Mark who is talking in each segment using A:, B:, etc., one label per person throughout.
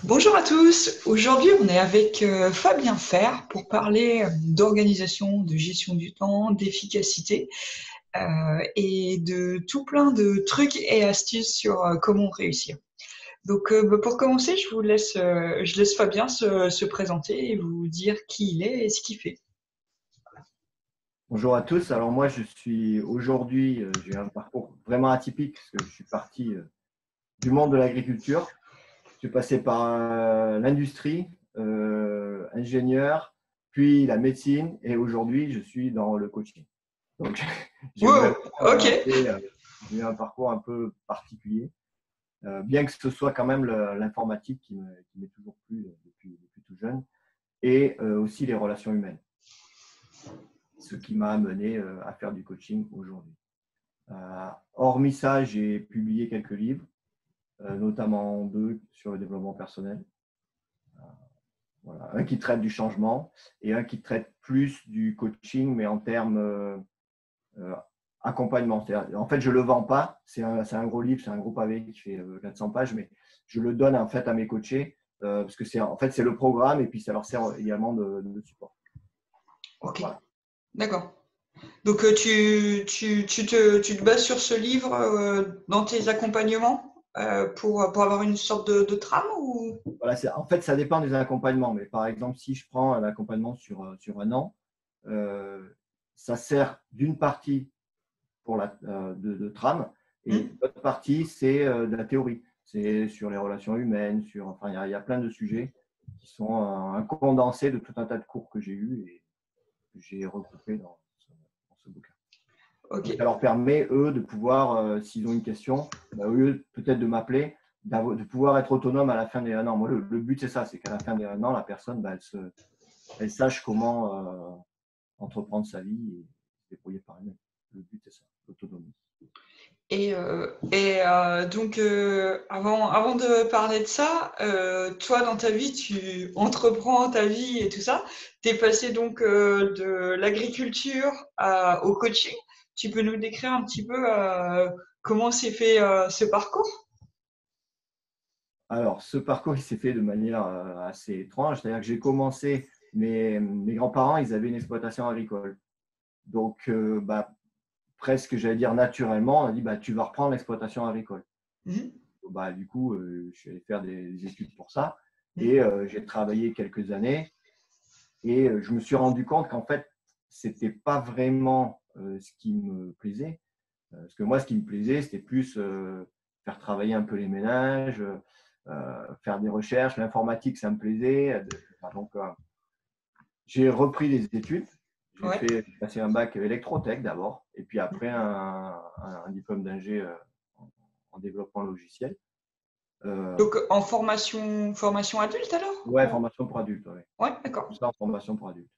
A: Bonjour à tous. Aujourd'hui, on est avec Fabien Fer pour parler d'organisation, de gestion du temps, d'efficacité et de tout plein de trucs et astuces sur comment réussir. Donc, pour commencer, je laisse Fabien se présenter et vous dire qui il est et ce qu'il fait.
B: Bonjour à tous. Alors moi, je suis aujourd'hui, j'ai un parcours vraiment atypique parce que je suis parti du monde de l'agriculture. Je suis passé par l'industrie, ingénieur, puis la médecine et aujourd'hui, je suis dans le coaching. Donc, j'ai vraiment
A: Wow, ok.
B: j'ai eu un parcours un peu particulier, bien que ce soit quand même l'informatique qui m'est toujours plu depuis tout jeune et aussi les relations humaines, ce qui m'a amené à faire du coaching aujourd'hui. Hormis ça, j'ai publié quelques livres, notamment deux sur le développement personnel. Voilà. Un qui traite du changement et un qui traite plus du coaching, mais en termes accompagnement. En fait, je ne le vends pas. C'est un gros livre, c'est un gros pavé qui fait 400 pages, mais je le donne en fait à mes coachés parce que c'est le programme et puis ça leur sert également de support.
A: Ok,
B: Voilà.
A: d'accord. Donc, tu te bases sur ce livre dans tes accompagnements pour avoir une sorte de trame ou...
B: Voilà, en fait, ça dépend des accompagnements. Mais par exemple, si je prends un accompagnement sur un an, ça sert d'une partie pour de trame et
A: Hmm.
B: l'autre partie, c'est de la théorie. C'est sur les relations humaines, enfin, il y a plein de sujets qui sont un condensé de tout un tas de cours que j'ai eus et que j'ai regroupés dans ce bouquin.
A: Ok.
B: Donc, ça leur permet, eux, de pouvoir, s'ils ont une question, au lieu peut-être de m'appeler, de pouvoir être autonome à la fin des 1 an. Moi, le but, c'est ça, c'est qu'à la fin des 1 an, la personne, elle sache comment entreprendre sa vie et se débrouiller par elle-même. Le but, c'est ça, l'autonomie.
A: Donc, avant de parler de ça, toi, dans ta vie, tu entreprends ta vie et tout ça. Tu es passé donc de l'agriculture au coaching. Tu peux nous décrire un petit peu comment s'est fait ce parcours?
B: Alors, ce parcours, il s'est fait de manière assez étrange. C'est-à-dire que j'ai commencé, mes grands-parents, ils avaient une exploitation agricole. Donc, presque, j'allais dire naturellement, on a dit, tu vas reprendre l'exploitation agricole.
A: Mhm,
B: Du coup, je suis allé faire des études pour ça
A: mhm.
B: et j'ai travaillé quelques années et je me suis rendu compte qu'en fait, c'était pas vraiment ce qui me plaisait. Parce que moi, ce qui me plaisait, c'était plus faire travailler un peu les ménages, faire des recherches. L'informatique, ça me plaisait. Donc, j'ai repris les études.
A: Ouais.
B: J'ai passé un bac électrotech d'abord, et puis après un diplôme d'ingé en développement logiciel.
A: Donc, en formation adulte alors?
B: Ouais, formation pour adultes. Ouais.
A: Ouais, d'accord.
B: Tout ça en formation pour adultes.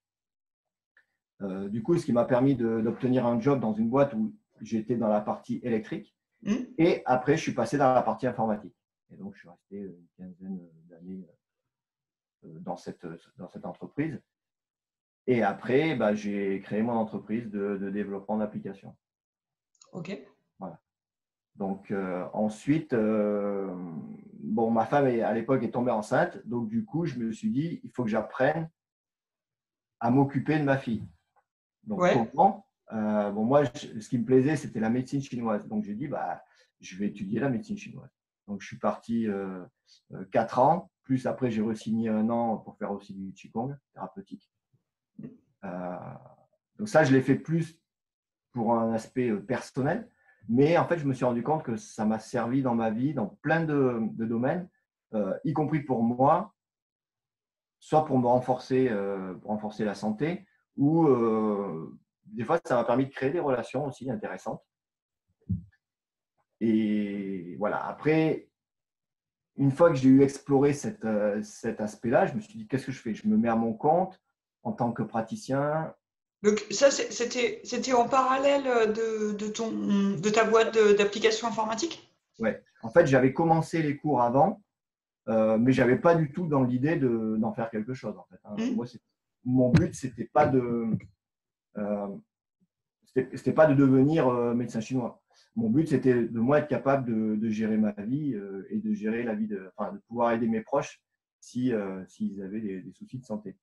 B: Du coup, ce qui m'a permis d'obtenir un job dans une boîte où j'étais dans la partie électrique.
A: Mhm.
B: Et après, je suis passé dans la partie informatique. Et donc, je suis resté une quinzaine d'années dans cette entreprise. Et après, j'ai créé mon entreprise de développement d'applications.
A: Ok.
B: Voilà. Donc, ensuite, ma femme, à l'époque, est tombée enceinte. Donc, du coup, je me suis dit, il faut que j'apprenne à m'occuper de ma fille. Donc,
A: Ouais.
B: comment moi, ce qui me plaisait, c'était la médecine chinoise. Donc, j'ai dit, je vais étudier la médecine chinoise. Donc, je suis parti 4 ans. Plus après, j'ai re-signé 1 an pour faire aussi du Qigong thérapeutique. Euh, donc, ça, je l'ai fait plus pour un aspect personnel. Mais en fait, je me suis rendu compte que ça m'a servi dans ma vie, dans plein de domaines, y compris pour moi, soit pour me renforcer la santé, ou des fois, ça m'a permis de créer des relations aussi intéressantes. Et voilà, après, une fois que j'ai eu exploré cet aspect-là, je me suis dit, qu'est-ce que je fais? Je me mets à mon compte en tant que praticien.
A: Donc ça, c'était en parallèle de ta boîte d'application informatique?
B: Ouais. En fait, j'avais commencé les cours avant, mais je n'avais pas du tout dans l'idée d'en faire quelque chose. En fait, hein.
A: Hmm.
B: Moi, mon but, c'était pas de devenir médecin chinois. Mon but, c'était de moi être capable de gérer ma vie et de gérer la vie de pouvoir aider mes proches s'ils avaient des soucis de santé.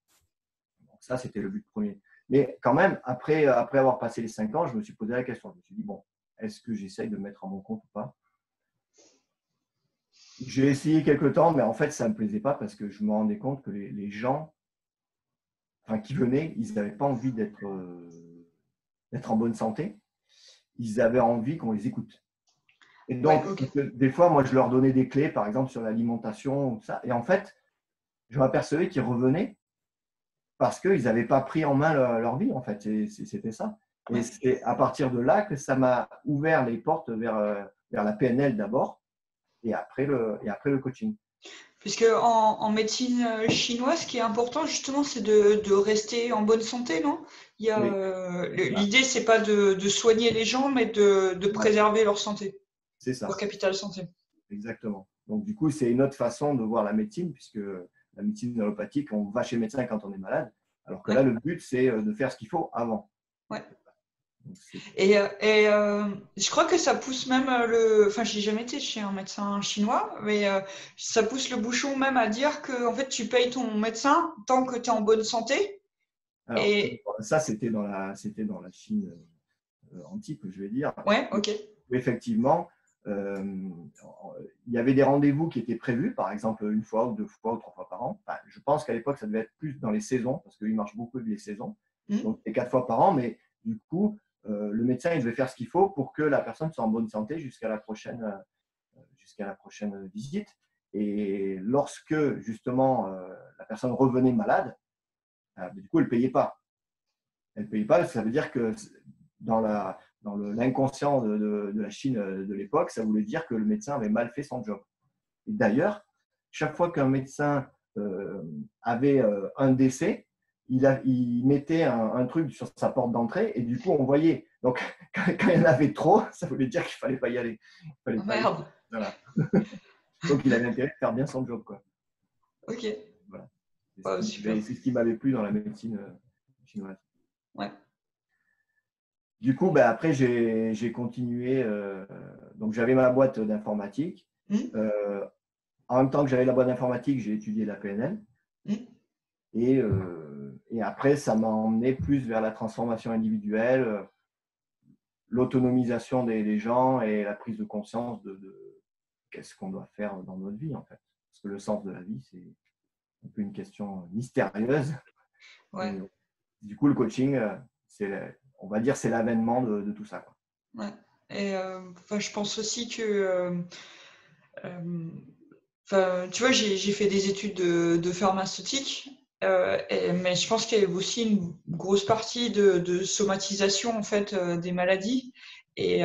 B: Donc ça, c'était le but premier. Mais quand même, après avoir passé les 5 ans, je me suis posé la question. Je me suis dit, bon, est-ce que j'essaye de me mettre à mon compte ou pas? J'ai essayé quelques temps, mais en fait, ça ne me plaisait pas parce que je me rendais compte que les gens qui venaient, ils n'avaient pas envie d'être en bonne santé. Ils avaient envie qu'on les écoute. Et donc,
A: Ouais, ok.
B: des fois, moi, je leur donnais des clés, par exemple, sur l'alimentation ou ça. Et en fait, je m'apercevais qu'ils revenaient parce qu'ils n'avaient pas pris en main leur vie, en fait. C'était ça. Et
A: Ouais.
B: c'est à partir de là que ça m'a ouvert les portes vers la PNL d'abord et après le coaching.
A: Puisque en médecine chinoise, ce qui est important justement, c'est de rester en bonne santé, non?
B: Oui, voilà.
A: L'idée, c'est pas de soigner les gens, mais de
B: Ouais,
A: préserver leur santé,
B: c'est
A: leur
B: ça,
A: capital santé.
B: exactement. Donc, du coup, c'est une autre façon de voir la médecine, puisque la médecine allopathique, on va chez le médecin quand on est malade, alors que
A: Ouais,
B: là, le but, c'est de faire ce qu'il faut avant.
A: ouais.
B: Donc,
A: Je crois que ça pousse même enfin, j'ai jamais été chez un médecin chinois, mais ça pousse le bouchon même à dire que en fait, tu payes ton médecin tant que tu es en bonne santé.
B: alors,
A: Et
B: ça, c'était dans la Chine antique, je vais dire.
A: ouais, ok.
B: Effectivement, il y avait des rendez-vous qui étaient prévus, par exemple une fois ou 2 fois ou 3 fois par an. Enfin, je pense qu'à l'époque, ça devait être plus dans les saisons, parce qu'il marche beaucoup avec les saisons.
A: Hmm.
B: Donc, c'est 4 fois par an, mais du coup, le médecin, il devait faire ce qu'il faut pour que la personne soit en bonne santé jusqu'à la prochaine visite. Et lorsque, justement, la personne revenait malade, du coup, elle ne payait pas. Elle ne payait pas, ça veut dire que dans l'inconscient de la Chine de l'époque, ça voulait dire que le médecin avait mal fait son job. Et d'ailleurs, chaque fois qu'un médecin avait un décès, il mettait un truc sur sa porte d'entrée et du coup, on voyait. Donc, quand il y en avait trop, ça voulait dire qu'il ne fallait pas y aller. Il fallait
A: Oh,
B: pas y aller.
A: merde.
B: Voilà. Donc, il avait intérêt de faire bien son job, quoi.
A: Ok.
B: Voilà. C'est ce
A: Oh,
B: qui
A: super.
B: m'avait, c'est ce qui m'avait plu dans la médecine chinoise.
A: Ouais.
B: Du coup, ben, après, j'ai continué. Donc, j'avais ma boîte d'informatique.
A: Hmm.
B: Euh, En même temps que j'avais la boîte d'informatique, j'ai étudié la PNL.
A: Hmm.
B: Et après, ça m'a emmené plus vers la transformation individuelle, l'autonomisation des gens et la prise de conscience de qu'est-ce qu'on doit faire dans notre vie, en fait. Parce que le sens de la vie, c'est un peu une question mystérieuse.
A: Ouais.
B: Et du coup, le coaching, on va dire, c'est l'avènement de tout ça, quoi.
A: Ouais. Et enfin, je pense aussi que euh, enfin, tu vois, j'ai fait des études de pharmaceutique, mais je pense qu'il y a aussi une grosse partie de somatisation en fait des maladies et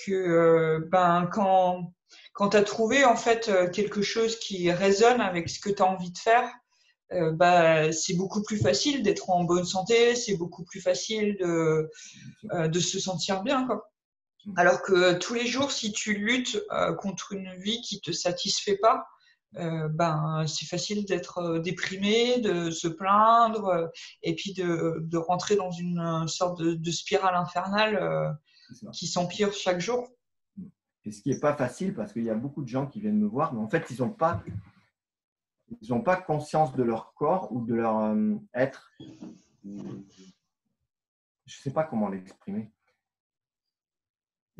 A: que ben quand tu as trouvé en fait quelque chose qui résonne avec ce que tu as envie de faire, bah, c'est beaucoup plus facile d'être en bonne santé, c'est beaucoup plus facile de se sentir bien, quoi. Alors que tous les jours, si tu luttes contre une vie qui te satisfait pas, ben c'est facile d'être déprimé, de se plaindre, et puis de rentrer dans une sorte de spirale infernale
B: C'est ça.
A: qui s'empire chaque jour.
B: Et ce qui n'est pas facile, parce qu'il y a beaucoup de gens qui viennent me voir, mais en fait, ils n'ont pas conscience de leur corps ou de leur être. Je ne sais pas comment l'exprimer.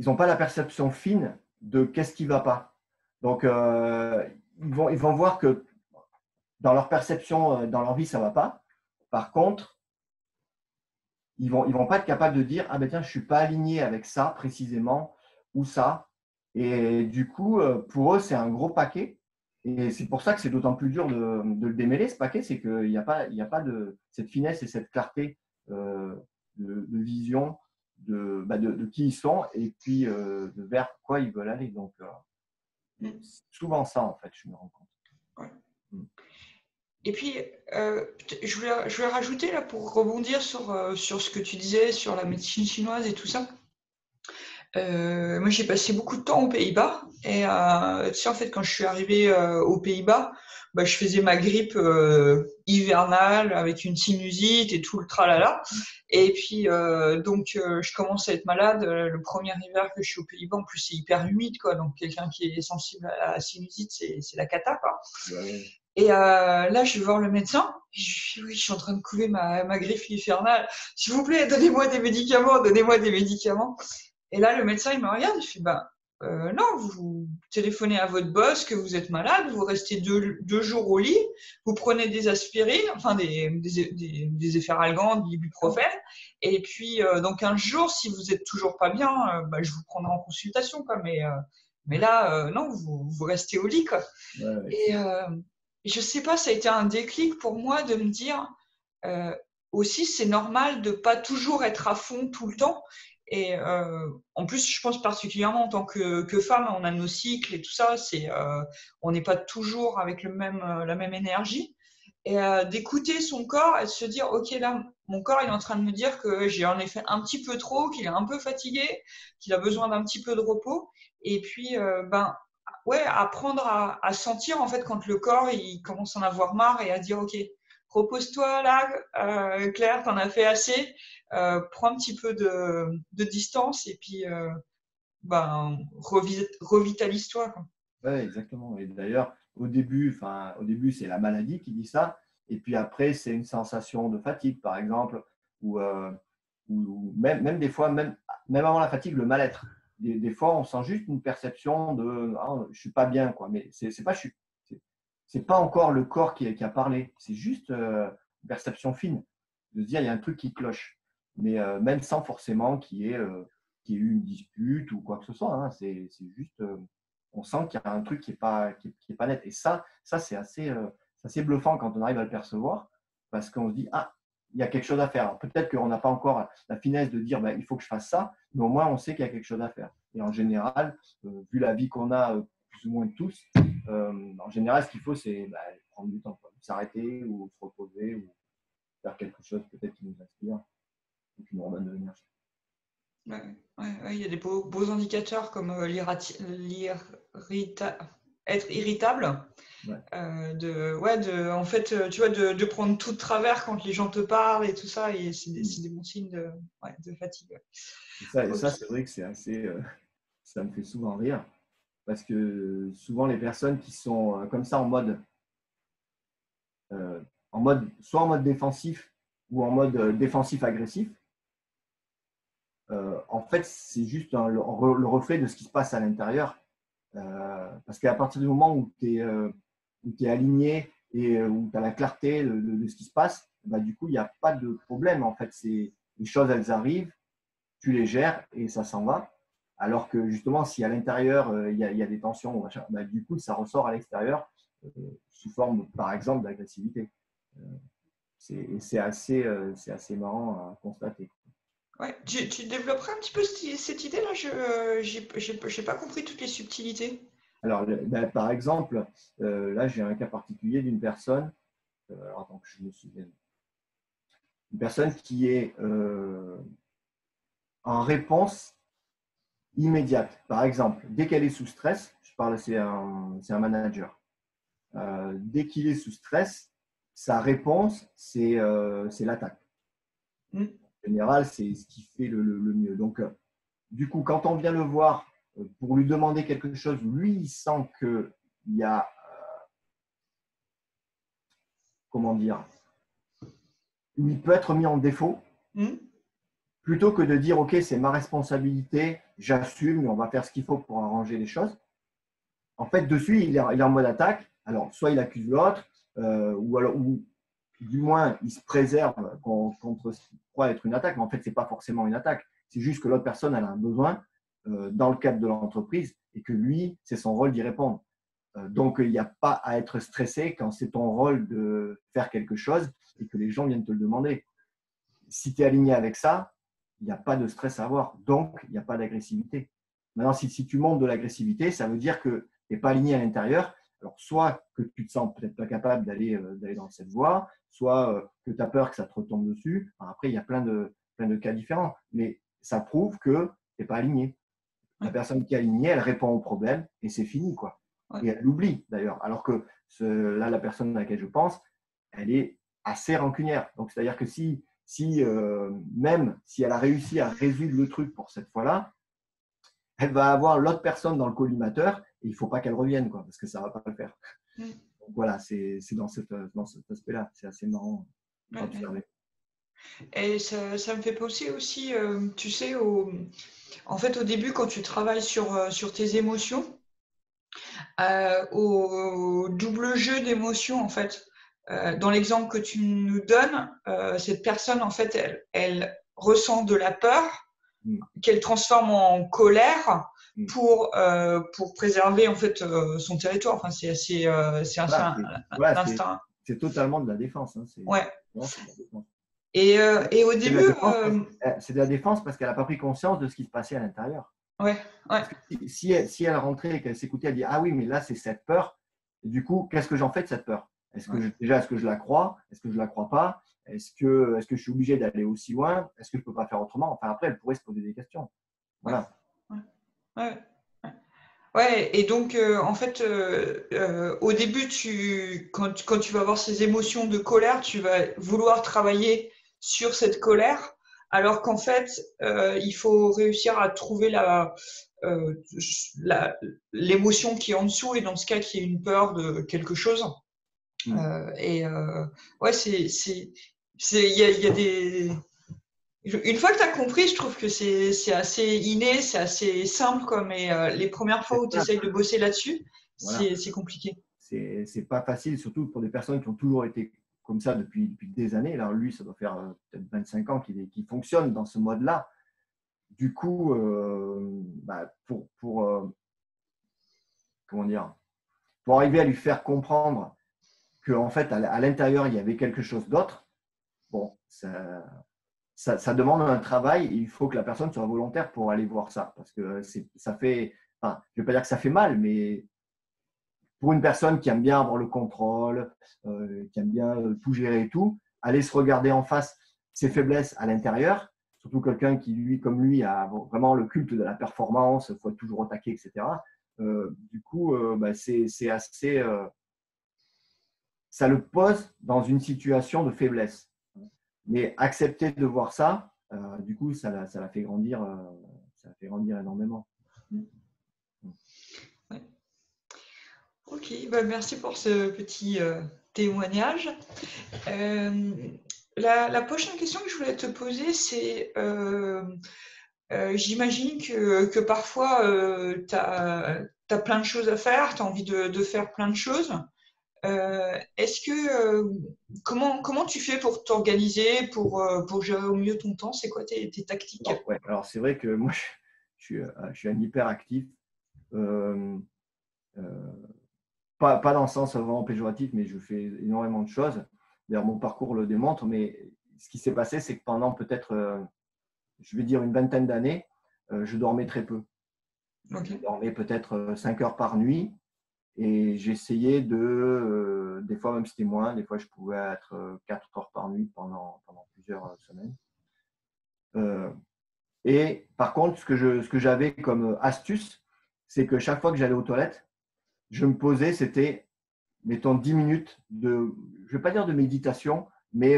B: Ils n'ont pas la perception fine de qu'est-ce qui ne va pas. Donc, ils vont voir que dans leur perception, dans leur vie, ça ne va pas. Par contre, ils vont pas être capables de dire, ah ben tiens, je ne suis pas aligné avec ça précisément ou ça. Et du coup, pour eux, c'est un gros paquet. Et c'est pour ça que c'est d'autant plus dur de le démêler, ce paquet, c'est qu'il n'y a pas de cette finesse et cette clarté de vision de qui ils sont et puis de vers quoi ils veulent aller. Donc,
A: Mm.
B: c'est souvent ça, en fait, je me rends compte.
A: Ouais.
B: Mm.
A: Et puis, je voulais rajouter là pour rebondir sur ce que tu disais sur la médecine chinoise et tout ça. Moi, j'ai passé beaucoup de temps aux Pays-Bas et tu sais, en fait, quand je suis arrivée aux Pays-Bas, bah, je faisais ma grippe hivernale avec une sinusite et tout le tralala. Et puis, je commence à être malade le premier hiver que je suis aux Pays-Bas. En plus, c'est hyper humide, quoi. Donc, quelqu'un qui est sensible à la sinusite, c'est la cata, quoi.
B: Ouais,
A: Et là, je vais voir le médecin. Et je lui dis, oui, je suis en train de couler ma griffe infernale. S'il vous plaît, donnez-moi des médicaments, donnez-moi des médicaments. Et là, le médecin, il me regarde, il fait, ben, non, vous téléphonez à votre boss que vous êtes malade, vous restez deux jours au lit, vous prenez des aspirines, enfin des efferalgan, de l'ibuprofène, et puis dans 15 jours, si vous êtes toujours pas bien, bah, je vous prendrai en consultation, quoi. Mais là, non, vous restez au lit, quoi.
B: Ouais,
A: Et je sais pas, ça a été un déclic pour moi de me dire euh, aussi, c'est normal de pas toujours être à fond tout le temps. Et en plus, je pense particulièrement en tant que femme, on a nos cycles et tout ça. On n'est pas toujours avec la même énergie. Et d'écouter son corps et de se dire, ok, là, mon corps, il est en train de me dire que j'ai en effet un petit peu trop, qu'il est un peu fatigué, qu'il a besoin d'un petit peu de repos. Et puis, ben, ouais, apprendre à sentir en fait quand le corps il commence à en avoir marre et à dire, ok, repose-toi là, Claire, t'en as fait assez. Prends un petit peu de distance et puis ben, revitalise-toi, quoi.
B: ouais, exactement. Et d'ailleurs, au début, c'est la maladie qui dit ça. Et puis après, c'est une sensation de fatigue, par exemple, ou même des fois, même avant la fatigue, le mal-être. Des fois, on sent juste une perception de ah, je suis pas bien, quoi. Mais c'est pas encore le corps qui a parlé. C'est juste une perception fine de se dire il y a un truc qui cloche. Mais même sans forcément qu'il y ait eu une dispute ou quoi que ce soit. Hein. C'est juste on sent qu'il y a un truc qui est pas net. Et ça c'est assez bluffant quand on arrive à le percevoir parce qu'on se dit ah il y a quelque chose à faire. Peut-être qu'on n'a pas encore la finesse de dire il faut que je fasse ça, mais au moins on sait qu'il y a quelque chose à faire. Et en général, vu la vie qu'on a plus ou moins tous, en général, ce qu'il faut, c'est prendre du temps, s'arrêter ou se reposer ou faire quelque chose peut-être qui nous inspire ou qui nous redonne de l'énergie.
A: Ouais, ouais, il y a des beaux indicateurs comme être irritable.
B: Ouais.
A: En fait, tu vois, de prendre tout de travers quand les gens te parlent et tout ça, et c'est des bons signes de fatigue.
B: Et
A: Ok.
B: ça c'est vrai que c'est assez, ça me fait souvent rire parce que souvent les personnes qui sont comme ça euh, soit en mode défensif ou en mode défensif agressif, en fait c'est juste le reflet de ce qui se passe à l'intérieur. Parce qu'à partir du moment où tu es aligné et où tu as la clarté de ce qui se passe, du coup, il n'y a pas de problème. En fait, les choses, elles arrivent, tu les gères et ça s'en va. Alors que justement, si à l'intérieur, il y a des tensions, du coup, ça ressort à l'extérieur sous forme, par exemple, d'agressivité. Euh, c'est assez marrant à constater.
A: Ouais. Tu développerais un petit peu cette idée-là? J'ai pas compris toutes les subtilités.
B: Alors, par exemple, là, j'ai un cas particulier d'une personne, alors, attends que je me souvienne, une personne qui est en réponse immédiate. Par exemple, dès qu'elle est sous stress, je parle, c'est un manager. Dès qu'il est sous stress, sa réponse, c'est l'attaque.
A: Hmm.
B: En général, c'est ce qui fait le mieux. Donc, du coup, quand on vient le voir pour lui demander quelque chose, lui, il sent qu'il y a, comment dire, il peut être mis en défaut.
A: Hmm.
B: Plutôt que de dire, OK, c'est ma responsabilité, j'assume, et on va faire ce qu'il faut pour arranger les choses. En fait, dessus, il est en mode attaque. Alors, soit il accuse l'autre, ou du moins, il se préserve contre ce qu'il croit être une attaque, mais en fait, ce n'est pas forcément une attaque. C'est juste que l'autre personne elle a un besoin dans le cadre de l'entreprise et que lui, c'est son rôle d'y répondre. Donc, il n'y a pas à être stressé quand c'est ton rôle de faire quelque chose et que les gens viennent te le demander. Si tu es aligné avec ça, il n'y a pas de stress à avoir. Donc, il n'y a pas d'agressivité. Maintenant, si tu montes de l'agressivité, ça veut dire que tu n'es pas aligné à l'intérieur. Alors, soit que tu te sens peut-être pas capable d'aller dans cette voie, soit que tu as peur que ça te retombe dessus. Enfin, après, il y a plein de cas différents. Mais ça prouve que tu n'es pas aligné. La personne qui est alignée, elle répond au problème et c'est fini, quoi.
A: Ouais.
B: Et elle l'oublie, d'ailleurs. Alors que là, la personne à laquelle je pense, elle est assez rancunière. Donc, c'est-à-dire que même si elle a réussi à résoudre le truc pour cette fois-là, elle va avoir l'autre personne dans le collimateur et il ne faut pas qu'elle revienne, quoi, parce que ça ne va pas le faire.
A: Hmm.
B: voilà, c'est dans cet aspect-là. C'est assez marrant à
A: Ouais, ouais.
B: observer.
A: Et ça me fait penser aussi, tu sais, en fait, au début, quand tu travailles sur tes émotions, au double jeu d'émotions, en fait. Dans l'exemple que tu nous donnes, cette personne, en fait, elle ressent de la peur
B: Mm.
A: qu'elle transforme en colère
B: Mm.
A: pour préserver, en fait, son territoire. Enfin, c'est assez
B: Voilà, voilà,
A: l'instinct.
B: c'est totalement de la défense. Hein.
A: Ouais.
B: Non, c'est de la défense.
A: Et au
B: C'est de la
A: début,
B: défense c'est de la défense parce qu'elle n'a pas pris conscience de ce qui se passait à l'intérieur.
A: ouais, ouais,
B: Parce que si elle rentrait et qu'elle s'écoutait, elle dit ah oui, mais là c'est cette peur. Et du coup, qu'est-ce que j'en fais de cette peur?
A: ouais,
B: Déjà, est-ce que je la crois? Est-ce que je la crois pas? Est-ce que je suis obligé d'aller aussi loin? Est-ce que je peux pas faire autrement? Enfin, après, elle pourrait se poser des questions.
A: ouais,
B: Voilà.
A: ouais, ouais. Ouais, et donc en fait, au début, quand tu vas avoir ces émotions de colère, tu vas vouloir travailler sur cette colère, alors qu'en fait, il faut réussir à trouver euh, la, l'émotion qui est en dessous, et dans ce cas, qui est une peur de quelque chose.
B: Mm.
A: Et ouais, il y a des. Une fois que tu as compris, je trouve que c'est assez inné, c'est assez simple, quoi, mais les premières fois
B: C'est
A: où tu
B: simple.
A: essayes de bosser là-dessus,
B: Voilà.
A: c'est compliqué.
B: C'est pas facile, surtout pour des personnes qui ont toujours été comme ça depuis des années. Alors lui, ça doit faire peut-être 25 ans qu'il fonctionne dans ce mode-là. Du coup, bah, comment dire, pour arriver à lui faire comprendre qu'en fait, à l'intérieur, il y avait quelque chose d'autre, bon, ça demande un travail et il faut que la personne soit volontaire pour aller voir ça. Parce que ça fait, enfin, je ne vais pas dire que ça fait mal, mais pour une personne qui aime bien avoir le contrôle, qui aime bien tout gérer et tout, aller se regarder en face ses faiblesses à l'intérieur, surtout quelqu'un qui, lui, comme lui, a vraiment le culte de la performance, il faut être toujours au taquet, etc. Du coup, bah, c'est assez. Ça le pose dans une situation de faiblesse. Mais accepter de voir ça, du coup, ça la fait grandir, ça la fait grandir énormément.
A: Ouais. Ok, bah merci pour ce petit témoignage. Euh, la prochaine question que je voulais te poser, c'est j'imagine que parfois tu as plein de choses à faire, tu as envie de faire plein de choses. Est-ce que comment tu fais pour t'organiser, pour gérer au mieux ton temps? C'est quoi tes tactiques?
B: Alors, ouais, alors c'est vrai que moi, je suis un hyperactif. Euh, euh, pas dans le sens vraiment péjoratif, mais je fais énormément de choses. D'ailleurs, mon parcours le démontre, mais ce qui s'est passé, c'est que pendant peut-être, je vais dire une vingtaine d'années, je dormais très peu.
A: Ok.
B: Je dormais peut-être 5 heures par nuit et j'essayais des fois même c'était moins, des fois je pouvais être 4 heures par nuit pendant plusieurs semaines. Euh, et par contre, ce que j'avais comme astuce, c'est que chaque fois que j'allais aux toilettes, je me posais, c'était mettons 10 minutes je ne vais pas dire de méditation, mais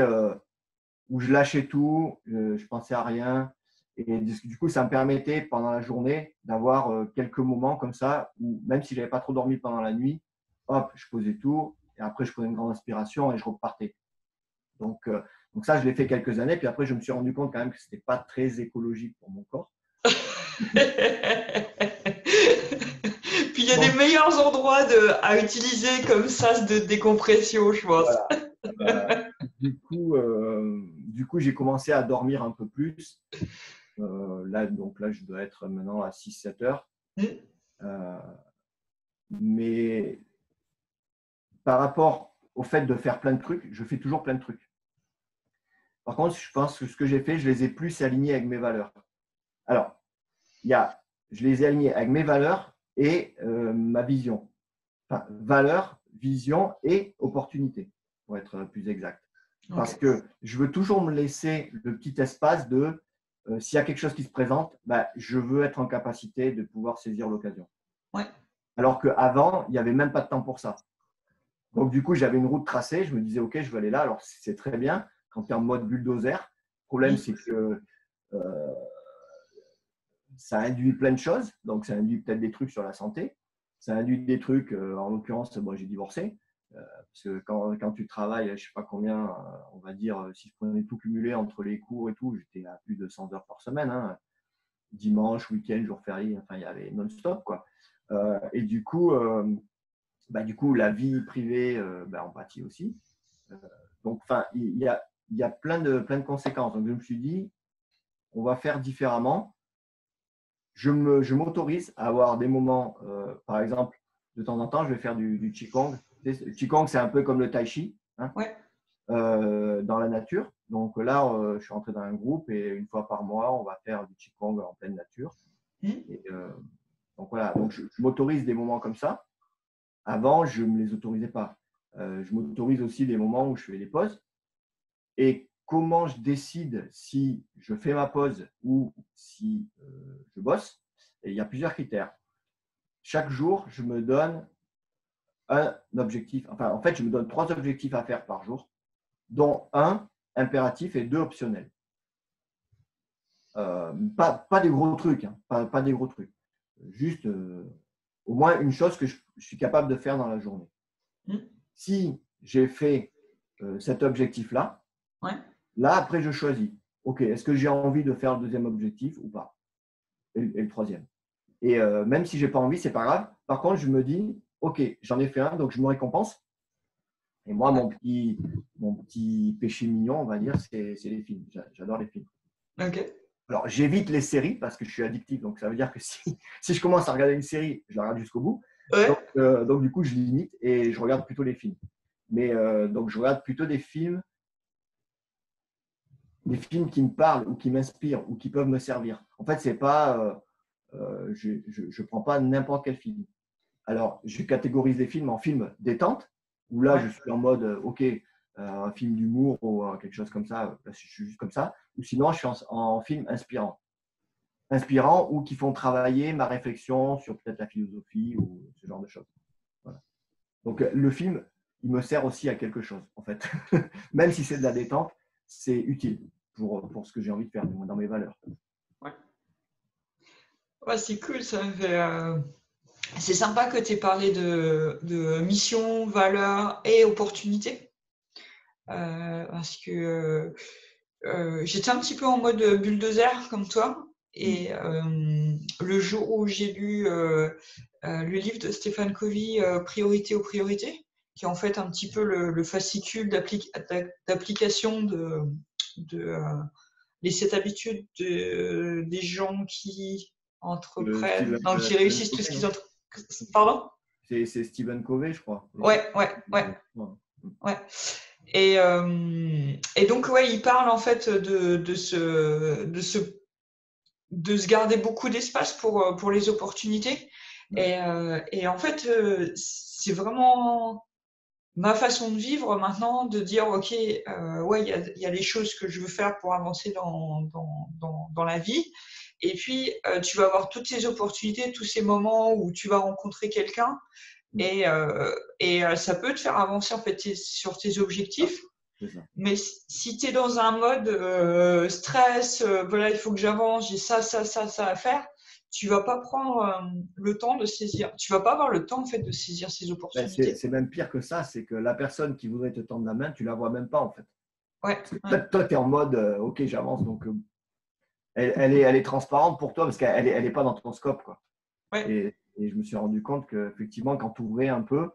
B: où je lâchais tout, je pensais à rien. Et du coup, ça me permettait pendant la journée d'avoir quelques moments comme ça, où même si je n'avais pas trop dormi pendant la nuit, hop, je posais tout, et après je prenais une grande inspiration et je repartais. Donc, donc ça, je l'ai fait quelques années, puis après je me suis rendu compte quand même que ce n'était pas très écologique pour mon corps.
A: Puis il y a des
B: Bon,
A: meilleurs endroits à utiliser comme sas de décompression, je pense.
B: voilà. Euh, du coup, j'ai commencé à dormir un peu plus. Donc là, je dois être maintenant à 6-7 heures. Euh, mais par rapport au fait de faire plein de trucs, je fais toujours plein de trucs. Par contre, je pense que ce que j'ai fait, je les ai plus alignés avec mes valeurs. Alors, je les ai alignés avec mes valeurs et ma vision. Enfin, valeurs, vision et opportunité, pour être plus exact. Parce
A: Ok.
B: que je veux toujours me laisser le petit espace de s'il y a quelque chose qui se présente, bah, je veux être en capacité de pouvoir saisir l'occasion.
A: Ouais.
B: Alors qu'avant, il n'y avait même pas de temps pour ça. Donc, du coup, j'avais une route tracée. Je me disais, OK, je vais aller là. Alors, c'est très bien quand tu es en mode bulldozer. Le problème, c'est que euh, ça induit plein de choses. Donc, ça induit peut-être des trucs sur la santé. Ça induit des trucs, en l'occurrence, moi, j'ai divorcé. Parce que quand tu travailles, je ne sais pas combien, on va dire, si je prenais tout cumulé entre les cours et tout, j'étais à plus de 100 heures par semaine. Hein. Dimanche, week-end, jour férié, enfin, il y avait non-stop, quoi. Et du coup, la vie privée, en pâtit aussi. Donc, enfin, il y a plein de conséquences. Donc, je me suis dit, on va faire différemment. Je m'autorise à avoir des moments, par exemple, de temps en temps, je vais faire du Qigong. Le Qigong, c'est un peu comme le Tai Chi, hein,
A: Ouais.
B: dans la nature. Donc là, je suis rentré dans un groupe et une fois par mois, on va faire du Qigong en pleine nature. Et, donc voilà, donc je m'autorise des moments comme ça. Avant, je ne me les autorisais pas. Je m'autorise aussi des moments où je fais des pauses. Et comment je décide si je fais ma pause ou si je bosse? Et il y a plusieurs critères. Chaque jour, je me donne un objectif. Enfin, en fait, je me donne 3 objectifs à faire par jour, dont un impératif et 2 optionnels. Pas des gros trucs, hein, pas des gros trucs. Juste au moins une chose que je suis capable de faire dans la journée. Si j'ai fait cet objectif-là,
A: Ouais.
B: là, après, je choisis. OK, est-ce que j'ai envie de faire le deuxième objectif ou pas? Et le troisième. Et même si je n'ai pas envie, ce n'est pas grave. Par contre, je me dis, OK, j'en ai fait un, donc je me récompense. Et moi, mon petit péché mignon, on va dire, c'est les films. J'adore les films.
A: Ok.
B: Alors, j'évite les séries parce que je suis addictif. Donc, ça veut dire que si je commence à regarder une série, je la regarde jusqu'au bout.
A: Ouais.
B: Donc, du coup, je limite et je regarde plutôt les films. Mais donc, je regarde plutôt des films qui me parlent ou qui m'inspirent ou qui peuvent me servir. En fait, c'est pas, je ne prends pas n'importe quel film. Alors, je catégorise les films en films détente, où là, je suis en mode, OK, un film d'humour ou quelque chose comme ça, là, je suis juste comme ça. Ou sinon, je suis en film inspirant. Inspirant ou qui font travailler ma réflexion sur peut-être la philosophie ou ce genre de choses. Voilà. Donc, le film, il me sert aussi à quelque chose, en fait. Même si c'est de la détente, c'est utile pour ce que j'ai envie de faire dans mes valeurs.
A: Ouais. Ouais, c'est cool, ça me fait. C'est sympa que tu aies parlé de mission, valeur et opportunité. Parce que j'étais un petit peu en mode bulldozer comme toi. Et le jour où j'ai lu le livre de Stephen Covey, Priorité aux priorités, qui est en fait un petit peu le fascicule d'application de les 7 habitudes des gens qui entreprennent, non, qui
B: Stephen
A: réussissent tout ce
B: Covey,
A: qu'ils
B: non?
A: entreprennent. Pardon?
B: C'est Stephen Covey, je crois.
A: Ouais, ouais, ouais, ouais. Et donc, ouais, il parle en fait de se garder beaucoup d'espace pour les opportunités. Et en fait, c'est vraiment ma façon de vivre maintenant, de dire, OK, ouais, il y a les choses que je veux faire pour avancer dans la vie. Et puis, tu vas avoir toutes ces opportunités, tous ces moments où tu vas rencontrer quelqu'un et ça peut te faire avancer en fait sur tes objectifs. Mais si tu es dans un mode stress, voilà, il faut que j'avance, j'ai ça à faire, tu vas pas prendre le temps de saisir. Tu vas pas avoir le temps en fait de saisir ces opportunités.
B: C'est même pire que ça, c'est que la personne qui voudrait te tendre la main, tu la vois même pas en fait.
A: Ouais.
B: Toi, tu es en mode OK, j'avance, donc elle est transparente pour toi parce qu'elle est pas dans ton scope, quoi.
A: Ouais.
B: Et je me suis rendu compte qu'effectivement, quand tu ouvrais un peu,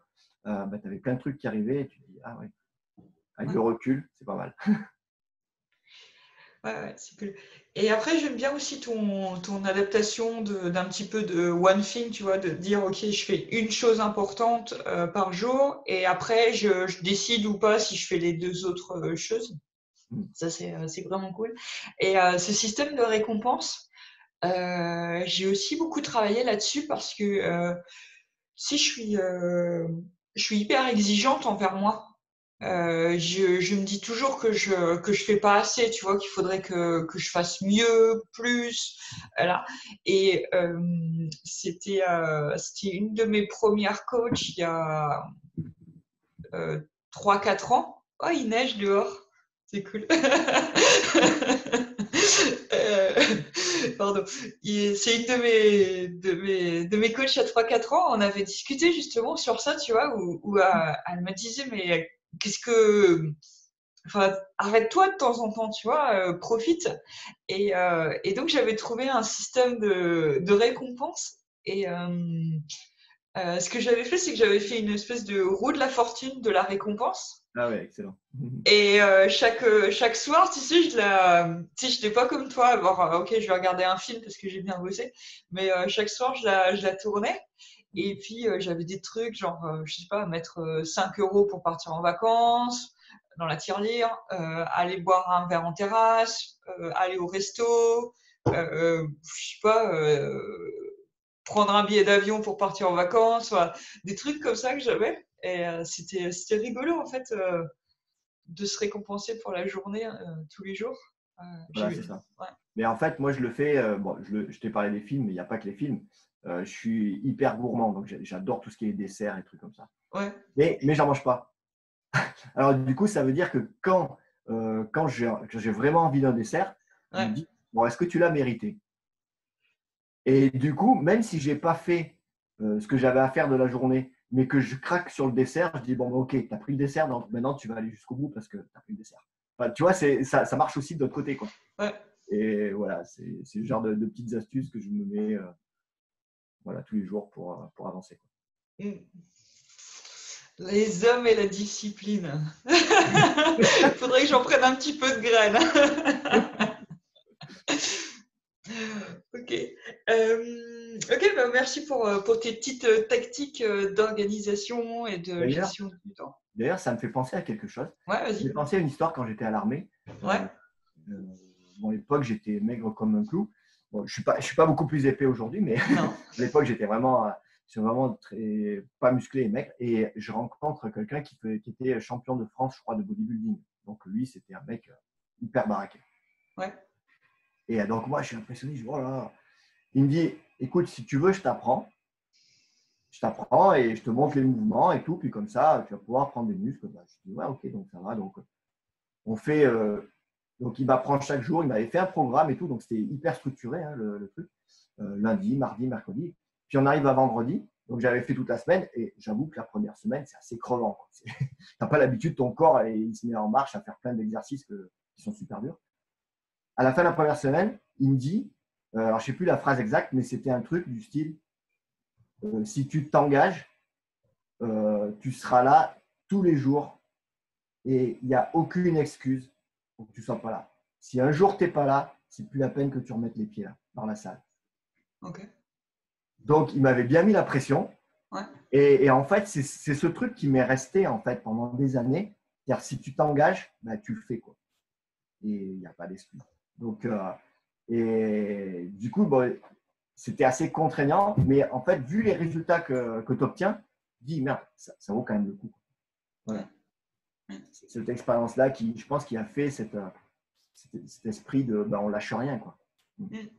B: tu avais plein de trucs qui arrivaient et tu te dis, ah ouais, avec le recul, c'est pas mal.
A: Ouais, c'est cool. Et après, j'aime bien aussi ton adaptation d'un petit peu de one thing, tu vois, de dire, OK, je fais une chose importante par jour et après, je décide ou pas si je fais les 2 autres choses. Ça, c'est vraiment cool. Et ce système de récompense, j'ai aussi beaucoup travaillé là-dessus parce que si je suis hyper exigeante envers moi. Je me dis toujours que je fais pas assez, tu vois, qu'il faudrait que je fasse mieux, plus, voilà. Et c'était une de mes premières coachs il y a 3-4 ans. Oh, il neige dehors. C'est cool. Euh, pardon. C'est une de mes coachs à 3-4 ans. On avait discuté justement sur ça, tu vois, où elle me disait, mais qu'est-ce que. Enfin, arrête-toi de temps en temps, tu vois, profite. Et donc, j'avais trouvé un système de récompense. Et ce que j'avais fait, c'est que j'avais fait une espèce de roue de la fortune de la récompense.
B: Ah ouais, excellent.
A: Et chaque soir, tu sais, tu sais, j'étais pas comme toi, alors, ok, je vais regarder un film parce que j'ai bien bossé, mais chaque soir, je la tournais. Et puis, j'avais des trucs, genre, je sais pas, mettre 5 euros pour partir en vacances, dans la tirelire, aller boire un verre en terrasse, aller au resto, je sais pas, prendre un billet d'avion pour partir en vacances, voilà. Des trucs comme ça que j'avais. Et c'était rigolo, en fait. De se récompenser pour la journée tous les jours.
B: Voilà, c'est ça.
A: Ouais.
B: Mais en fait, moi, je le fais. Bon, je t'ai parlé des films, mais il n'y a pas que les films. Je suis hyper gourmand, donc j'adore tout ce qui est dessert et trucs comme ça.
A: Ouais.
B: Mais j'en mange pas. Alors, du coup, ça veut dire que quand j'ai vraiment envie d'un dessert, je me
A: Ouais.
B: dis, bon, est-ce que tu l'as mérité? Et du coup, même si j'ai pas fait ce que j'avais à faire de la journée, mais que je craque sur le dessert, je dis, bon, bah, ok, tu as pris le dessert, donc maintenant tu vas aller jusqu'au bout parce que tu as pris le dessert. Enfin, tu vois, ça marche aussi de l'autre côté, quoi.
A: Ouais.
B: Et voilà, c'est le genre de petites astuces que je me mets voilà, tous les jours pour avancer, quoi.
A: Mm. Les hommes et la discipline. Faudrait que j'en prenne un petit peu de graines. Ok. Ok, bah merci pour tes petites tactiques d'organisation et de
B: D'ailleurs,
A: gestion du temps.
B: d'ailleurs, ça me fait penser à quelque chose.
A: Ouais,
B: J'ai
A: vas-y.
B: pensé à une histoire quand j'étais à l'armée.
A: Ouais.
B: Euh, bon, à l'époque, j'étais maigre comme un clou. Bon, je suis pas beaucoup plus épais aujourd'hui, mais
A: Non.
B: à l'époque, j'étais vraiment très, pas musclé et maigre. Et je rencontre quelqu'un qui était champion de France, je crois, de bodybuilding. Donc lui, c'était un mec hyper baraqué.
A: Ouais.
B: Et donc moi, je suis impressionné. Je dis, oh là là. Il me dit, écoute, si tu veux, je t'apprends. Je t'apprends et je te montre les mouvements et tout. Puis comme ça, tu vas pouvoir prendre des muscles. Bah, je dis, ouais, ok, donc ça va. Donc on fait. Donc il m'apprend chaque jour. Il m'avait fait un programme et tout. Donc c'était hyper structuré, hein, le truc. Lundi, mardi, mercredi. Puis on arrive à vendredi. Donc j'avais fait toute la semaine et j'avoue que la première semaine, c'est assez crevant. Tu n'as pas l'habitude, ton corps, et il se met en marche à faire plein d'exercices qui sont super durs. À la fin de la première semaine, il me dit, alors je ne sais plus la phrase exacte, mais c'était un truc du style, si tu t'engages, tu seras là tous les jours et il n'y a aucune excuse pour que tu ne sois pas là. Si un jour tu n'es pas là, c'est plus la peine que tu remettes les pieds là, dans la salle.
A: Ok.
B: Donc, il m'avait bien mis la pression.
A: Ouais.
B: Et en fait, c'est ce truc qui m'est resté en fait pendant des années. C'est-à-dire, si tu t'engages, bah, tu le fais, quoi. Et il n'y a pas d'excuse. Donc, et du coup, bon, c'était assez contraignant. Mais en fait, vu les résultats que tu obtiens, tu dis, merde, ça vaut quand même le coup. Voilà.
A: Ouais.
B: C'est cette expérience-là qui, je pense, qui a fait cet esprit de bah, on lâche rien, quoi.
A: Mm. Ouais.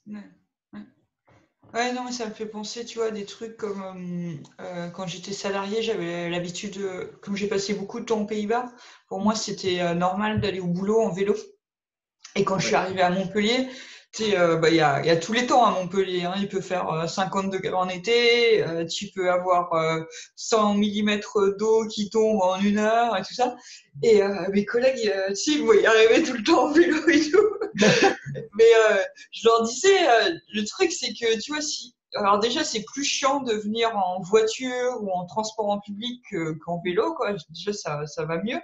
A: Ouais. Ouais, non, mais ça me fait penser, tu vois, des trucs comme quand j'étais salarié, j'avais l'habitude, comme j'ai passé beaucoup de temps aux Pays-Bas, pour moi, c'était normal d'aller au boulot en vélo. Et quand je suis
B: Ouais.
A: arrivée à Montpellier, tu sais, bah, il y a tous les temps à Montpellier, hein. Il peut faire 50 degrés en été, tu peux avoir 100 millimètres d'eau qui tombe en 1 heure et tout ça. Et mes collègues, tu sais, ils me voyaient arriver tout le temps en vélo et tout. Mais je leur disais, le truc, c'est que, tu vois, si. Alors, déjà, c'est plus chiant de venir en voiture ou en transport en public qu'en vélo, quoi. Déjà, ça va mieux.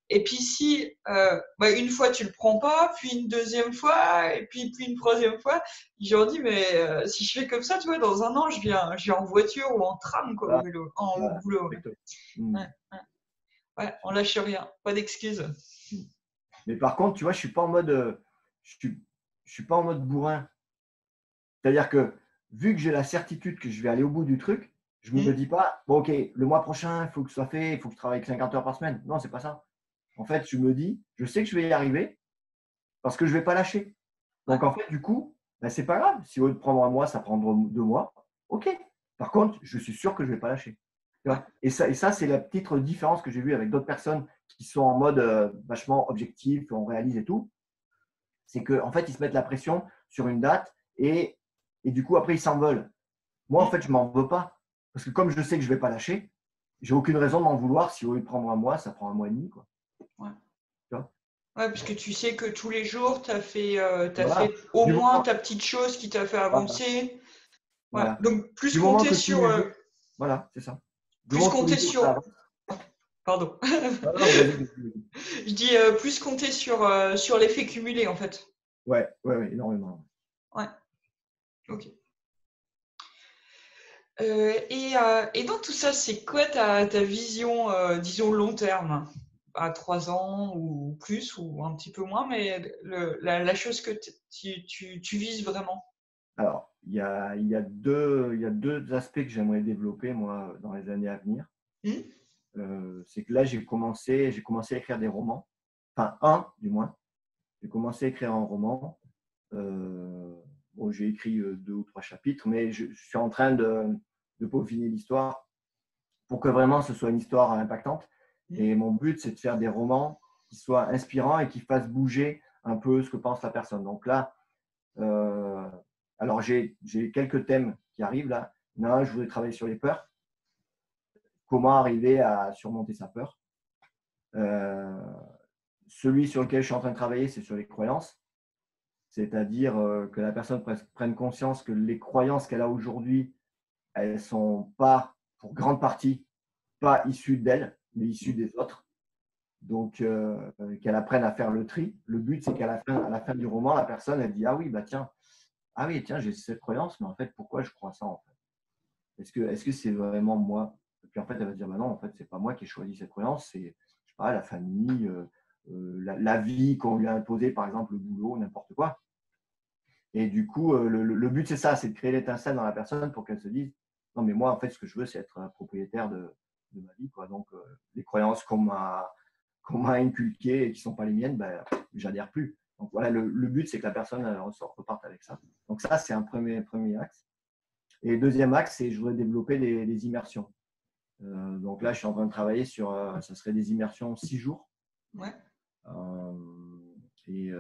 A: Et puis, si bah, une fois, tu le prends pas, puis une deuxième fois, et puis une troisième fois, je leur dis, mais si je fais comme ça, tu vois, dans un an, je viens en voiture ou en tram, quoi, au
B: Voilà,
A: vélo, au
B: voilà,
A: boulot. Ouais.
B: exactement.
A: Ouais, ouais. Ouais, on lâche rien, pas d'excuses.
B: Mais par contre, tu vois, je suis pas en mode bourrin. C'est-à-dire que vu que j'ai la certitude que je vais aller au bout du truc, je ne me
A: Mm.
B: dis pas, bon, ok, le mois prochain, il faut que ce soit fait, il faut que je travaille 50 heures par semaine. Non, c'est pas ça. En fait, je me dis, je sais que je vais y arriver parce que je ne vais pas lâcher.
A: Ouais,
B: Donc, en fait, du coup, ben, c'est pas grave. Si au lieu de prendre un mois, ça prend 2 mois, ok. Par contre, je suis sûr que je ne vais pas lâcher. Tu vois. Et ça c'est la petite différence que j'ai vue avec d'autres personnes qui sont en mode vachement objectif, on réalise et tout. C'est qu'en fait, ils se mettent la pression sur une date et du coup, après, ils s'en veulent. Moi, en fait, je ne m'en veux pas. Parce que comme je sais que je ne vais pas lâcher, j'ai aucune raison de m'en vouloir si au lieu de prendre un mois, ça prend un mois et demi. Quoi.
A: Ouais.
B: Tu vois.
A: Ouais, parce que tu sais que tous les jours, tu as
B: Voilà.
A: fait au
B: Du
A: moins
B: moment,
A: ta petite chose qui t'a fait
B: voilà.
A: avancer. Ouais.
B: Voilà.
A: Donc,
B: Du moment que tous les jours, voilà, c'est ça. Du
A: plus
B: moment que tous les
A: compter
B: jours, ça
A: sur.
B: avance.
A: Pardon.
B: Non, non, vas-y, vas-y.
A: Je dis plus compter sur l'effet cumulé, en fait.
B: Ouais, ouais, ouais, énormément.
A: Ouais, ok. Et dans tout ça, c'est quoi ta vision, disons, long terme? À 3 ans ou plus, ou un petit peu moins, mais la chose que tu vises vraiment?
B: Alors, il y a deux aspects que j'aimerais développer, moi, dans les années à venir.
A: Hmm.
B: C'est que là, j'ai commencé à écrire des romans. Enfin, un, du moins. J'ai commencé à écrire un roman. Bon, j'ai écrit 2 ou 3 chapitres, mais je suis en train de peaufiner l'histoire pour que vraiment ce soit une histoire impactante. Et mon but, c'est de faire des romans qui soient inspirants et qui fassent bouger un peu ce que pense la personne. Donc là, euh, alors j'ai quelques thèmes qui arrivent là. Je voudrais travailler sur les peurs. Comment arriver à surmonter sa peur. Euh, Celui sur lequel je suis en train de travailler, c'est sur les croyances. C'est-à-dire que la personne prenne conscience que les croyances qu'elle a aujourd'hui, elles ne sont pas, pour grande partie, pas issues d'elle, mais issues des autres. Donc, qu'elle apprenne à faire le tri. Le but, c'est qu'à la fin du roman, la personne, elle dit, ah oui, bah tiens, j'ai cette croyance, mais en fait, pourquoi je crois ça en fait est-ce que c'est vraiment moi? Et puis en fait, elle va dire, bah non, en fait, c'est pas moi qui ai choisi cette croyance, c'est, je sais pas, la famille, la vie qu'on lui a imposée, par exemple, le boulot, n'importe quoi. Et du coup, le but, c'est ça, c'est de créer l'étincelle dans la personne pour qu'elle se dise, non, mais moi, en fait, ce que je veux, c'est être propriétaire de ma vie. Quoi. Donc, les croyances qu'on m'a inculquées et qui ne sont pas les miennes, ben, j'adhère plus. Donc, voilà, le but, c'est que la personne reparte avec ça. Donc, ça, c'est un premier axe. Et deuxième axe, c'est je voudrais développer des immersions. Donc là, je suis en train de travailler sur, ça serait des immersions 6 jours.
A: Ouais.
B: Et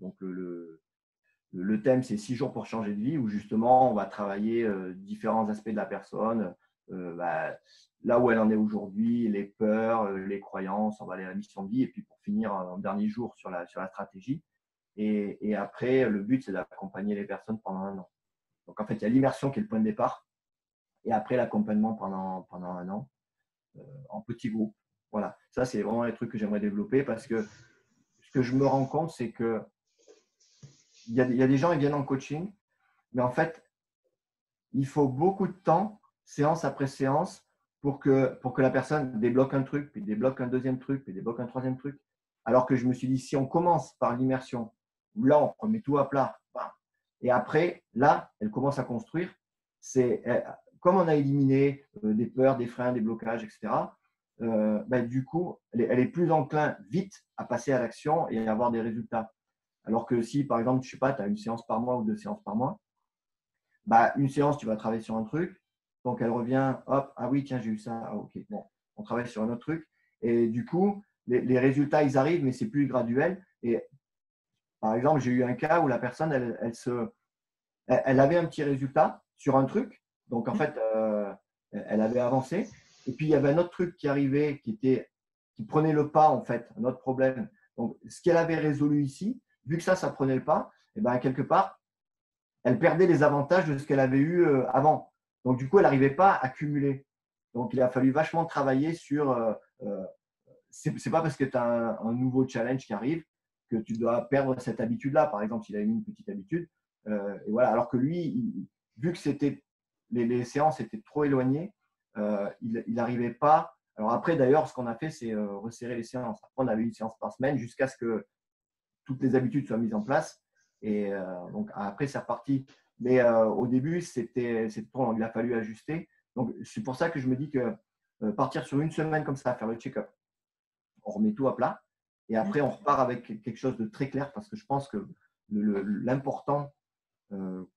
B: donc, le thème, c'est 6 jours pour changer de vie, où justement, on va travailler différents aspects de la personne, là où elle en est aujourd'hui, les peurs, les croyances, on va aller à la mission de vie, et puis pour finir, en dernier jour, sur la stratégie. Et après, le but, c'est d'accompagner les personnes pendant un an. Donc, en fait, il y a l'immersion qui est le point de départ, et après, l'accompagnement pendant un an, en petits groupes. Voilà, ça, c'est vraiment les trucs que j'aimerais développer, parce que ce que je me rends compte, c'est que il y a des gens qui viennent en coaching, mais en fait, il faut beaucoup de temps, séance après séance, pour que la personne débloque un truc, puis débloque un deuxième truc, puis débloque un troisième truc. Alors que je me suis dit, si on commence par l'immersion, où là, on remet tout à plat, et après, là, elle commence à construire, comme on a éliminé des peurs, des freins, des blocages, etc., du coup, elle est plus enclin vite à passer à l'action et à avoir des résultats. Alors que si, par exemple, je sais pas, tu as une séance par mois ou 2 séances par mois, une séance, tu vas travailler sur un truc. Donc, elle revient, hop, ah oui, tiens, j'ai eu ça. Ah, ok, bon, on travaille sur un autre truc. Et du coup, les résultats, ils arrivent, mais c'est plus graduel. Et par exemple, j'ai eu un cas où la personne, elle avait un petit résultat sur un truc. Donc, en fait, elle avait avancé. Et puis, il y avait un autre truc qui arrivait, qui prenait le pas, en fait, un autre problème. Donc, ce qu'elle avait résolu ici, vu que ça prenait le pas, et ben, quelque part, elle perdait les avantages de ce qu'elle avait eu avant. Donc, du coup, elle n'arrivait pas à cumuler. Donc, il a fallu vachement travailler sur. C'est pas parce que tu as un nouveau challenge qui arrive que tu dois perdre cette habitude-là. Par exemple, s'il a eu une petite habitude, et voilà. Alors que lui, vu que les séances étaient trop éloignées, il n'arrivait pas. Alors après, d'ailleurs, ce qu'on a fait, c'est resserrer les séances. Après, on avait une séance par semaine jusqu'à ce que toutes les habitudes soient mises en place. Et donc après, c'est reparti. Mais au début, c'était trop long. Il a fallu ajuster. Donc c'est pour ça que je me dis que partir sur une semaine comme ça, faire le check-up, on remet tout à plat. Et après, on repart avec quelque chose de très clair parce que je pense que l'important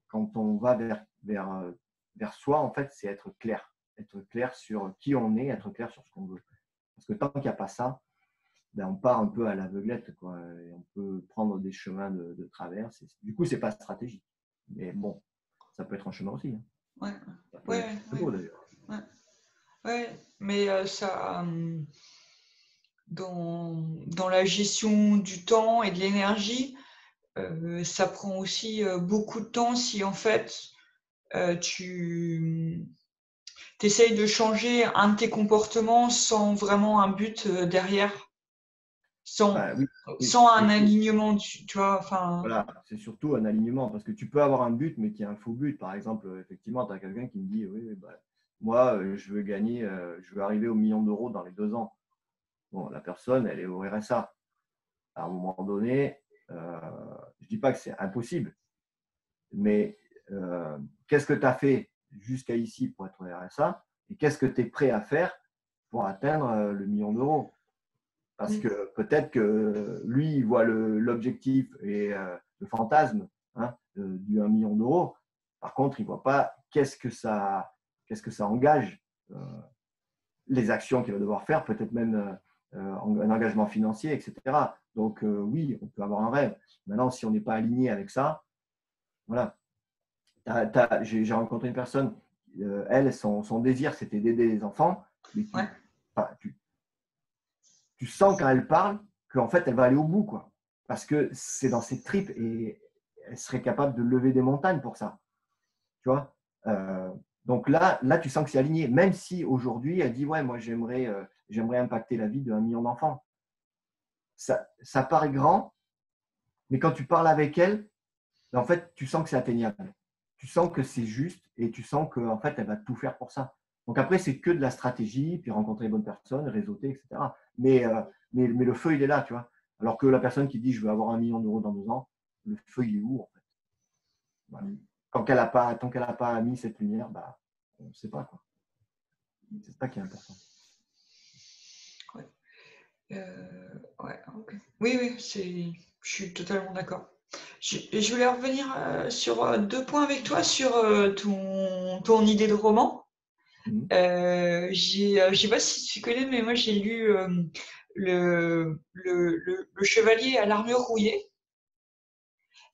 B: quand on va vers soi, en fait, c'est être clair. être clair sur qui on est, être clair sur ce qu'on veut. Parce que tant qu'il n'y a pas ça, ben, on part un peu à l'aveuglette, quoi, et on peut prendre des chemins de travers. Du coup, c'est pas stratégique. Mais bon, ça peut être un chemin aussi. Hein.
A: Ouais,
B: Ça peut
A: ouais,
B: être
A: ouais,
B: beau d'ailleurs.
A: ouais, ouais. Mais ça, dans la gestion du temps et de l'énergie, ça prend aussi beaucoup de temps si en fait tu essayes de changer un de tes comportements sans vraiment un but derrière, sans,
B: Bah, oui, oui.
A: sans un
B: Et
A: alignement, tu vois, enfin.
B: voilà, c'est surtout un alignement parce que tu peux avoir un but, mais qui est un faux but. Par exemple, effectivement, tu as quelqu'un qui me dit oui, bah, moi, je veux gagner, je veux arriver au million d'euros dans les 2 ans. Bon, la personne, elle est au RSA. À un moment donné, je ne dis pas que c'est impossible, mais qu'est-ce que tu as fait jusqu'à ici pour être au RSA et qu'est-ce que tu es prêt à faire pour atteindre le million d'euros? Parce que peut-être que lui, il voit l'objectif et le fantasme, hein, du 1 million d'euros. Par contre, il ne voit pas qu'est-ce que ça engage, les actions qu'il va devoir faire, peut-être même un engagement financier, etc. Donc oui, on peut avoir un rêve. Maintenant, si on n'est pas aligné avec ça, voilà. J'ai rencontré une personne, elle, son désir, c'était d'aider les enfants, mais
A: Ouais.
B: enfin, tu sens quand elle parle qu'en fait, elle va aller au bout, quoi. Parce que c'est dans ses tripes et elle serait capable de lever des montagnes pour ça. Tu vois. Donc là, tu sens que c'est aligné. Même si aujourd'hui, elle dit ouais, moi j'aimerais impacter la vie d'1 million d'enfants. Ça paraît grand, mais quand tu parles avec elle, en fait, tu sens que c'est atteignable. Tu sens que c'est juste et tu sens qu'en fait, elle va tout faire pour ça. Donc après, c'est que de la stratégie, puis rencontrer les bonnes personnes, réseauter, etc. Mais le feu, il est là, tu vois. Alors que la personne qui dit je veux avoir 1 million d'euros dans 2 ans, le feu, il est où en fait? Voilà. Tant qu'elle n'a pas mis cette lumière, bah, on ne sait pas, quoi. C'est ça qui est important.
A: Ouais. Ouais, ok. Oui, oui, je suis totalement d'accord. Je voulais revenir sur 2 points avec toi sur ton idée de roman.
B: Mhm.
A: Je sais pas si tu connais, mais moi j'ai lu le Chevalier à l'armure rouillée.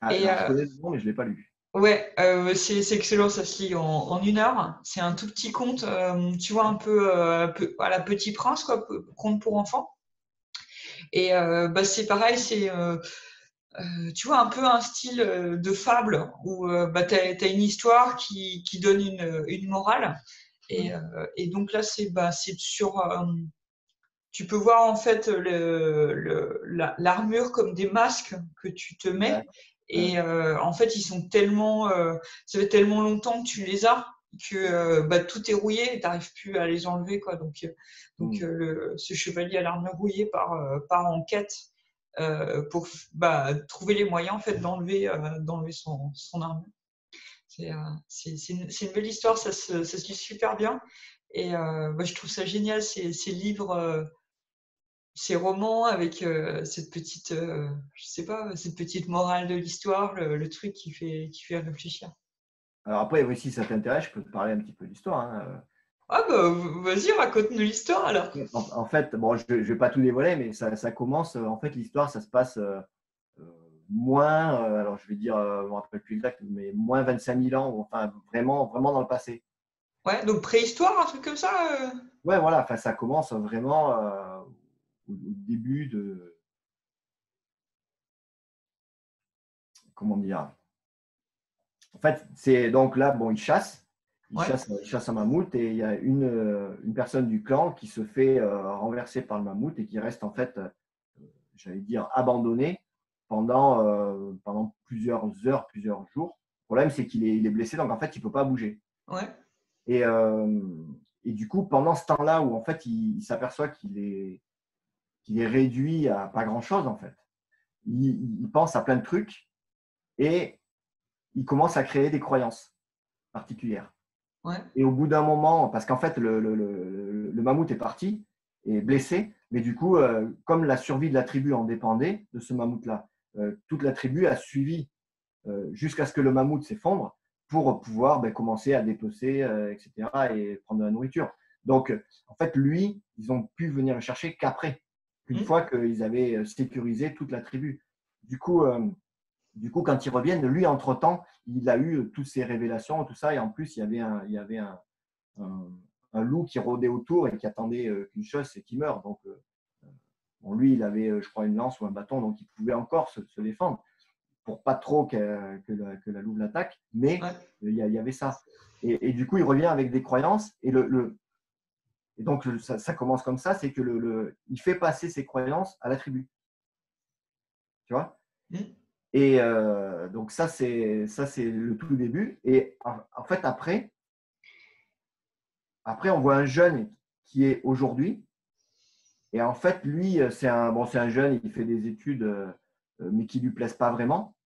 B: Ah,
A: Et
B: alors, je connais le nom, mais je ne l'ai pas lu.
A: ouais, c'est excellent, ça se lit en 1 heure. C'est un tout petit conte, tu vois, un peu à la Petit Prince, quoi, conte pour enfants. Et bah, c'est pareil, tu vois, un peu un style de fable où bah, tu as une histoire qui donne une morale. Et,
B: Ouais.
A: euh, et donc là, c'est sur. Tu peux voir en fait l'armure comme des masques que tu te mets.
B: D'accord. Ouais.
A: Et en fait, ils sont tellement. Ça fait tellement longtemps que tu les as que bah, tout est rouillé et tu n'arrives plus à les enlever, quoi. Donc
B: Mhm.
A: ce chevalier à l'armure rouillée part en quête pour bah, trouver les moyens en fait d'enlever son armure. C'est une belle histoire, ça se lit super bien. Et bah, je trouve ça génial, ces livres, ces romans avec cette petite, je sais pas, cette petite morale de l'histoire, le truc qui fait réfléchir.
B: Alors après, oui, si ça t'intéresse, je peux te parler un petit peu d'histoire. Hein.
A: Ah bah vas-y, raconte-nous l'histoire alors.
B: En fait, bon, je ne vais pas tout dévoiler, mais ça commence. En fait, l'histoire, ça se passe euh, moins, alors je vais dire, je ne me rappelle plus exact, mais moins 25 000 ans, enfin vraiment, vraiment dans le passé.
A: Ouais, donc préhistoire, un truc comme ça.
B: Ouais, voilà, enfin, ça commence vraiment au début de, comment dire, en fait, c'est donc là, bon,
A: Ouais,
B: il chasse un mammouth et il y a une personne du clan qui se fait renverser par le mammouth et qui reste en fait, j'allais dire, abandonné pendant plusieurs heures, plusieurs jours. Le problème, c'est il est blessé, donc en fait, il ne peut pas bouger.
A: ouais,
B: Et, euh, et du coup, pendant ce temps-là où en fait, il s'aperçoit qu'il est réduit à pas grand-chose, en fait, il pense à plein de trucs et il commence à créer des croyances particulières.
A: ouais,
B: Et au bout d'un moment, parce qu'en fait, le mammouth est parti et blessé, mais du coup, comme la survie de la tribu en dépendait de ce mammouth-là, toute la tribu a suivi jusqu'à ce que le mammouth s'effondre pour pouvoir commencer à dépecer, etc., et prendre de la nourriture. Donc, en fait, lui, ils ont pu venir le chercher qu'après, une fois qu'ils avaient sécurisé toute la tribu. Du coup, quand ils reviennent, lui, entre-temps, il a eu toutes ces révélations, tout ça, et en plus, il y avait un loup qui rôdait autour et qui attendait qu'une chose, c'est qu'il meure. Donc, bon, lui, il avait, je crois, une lance ou un bâton, donc il pouvait encore se défendre pour pas trop que la louve l'attaque, mais il y avait ça. Et du coup, il revient avec des croyances, et donc ça commence comme ça, c'est que il fait passer ses croyances à la tribu. Tu vois? Et donc ça, c'est le tout début. Et en fait, après, on voit un jeune qui est aujourd'hui. Et en fait, lui, c'est un jeune, il fait des études, mais qui ne lui plaisent pas vraiment.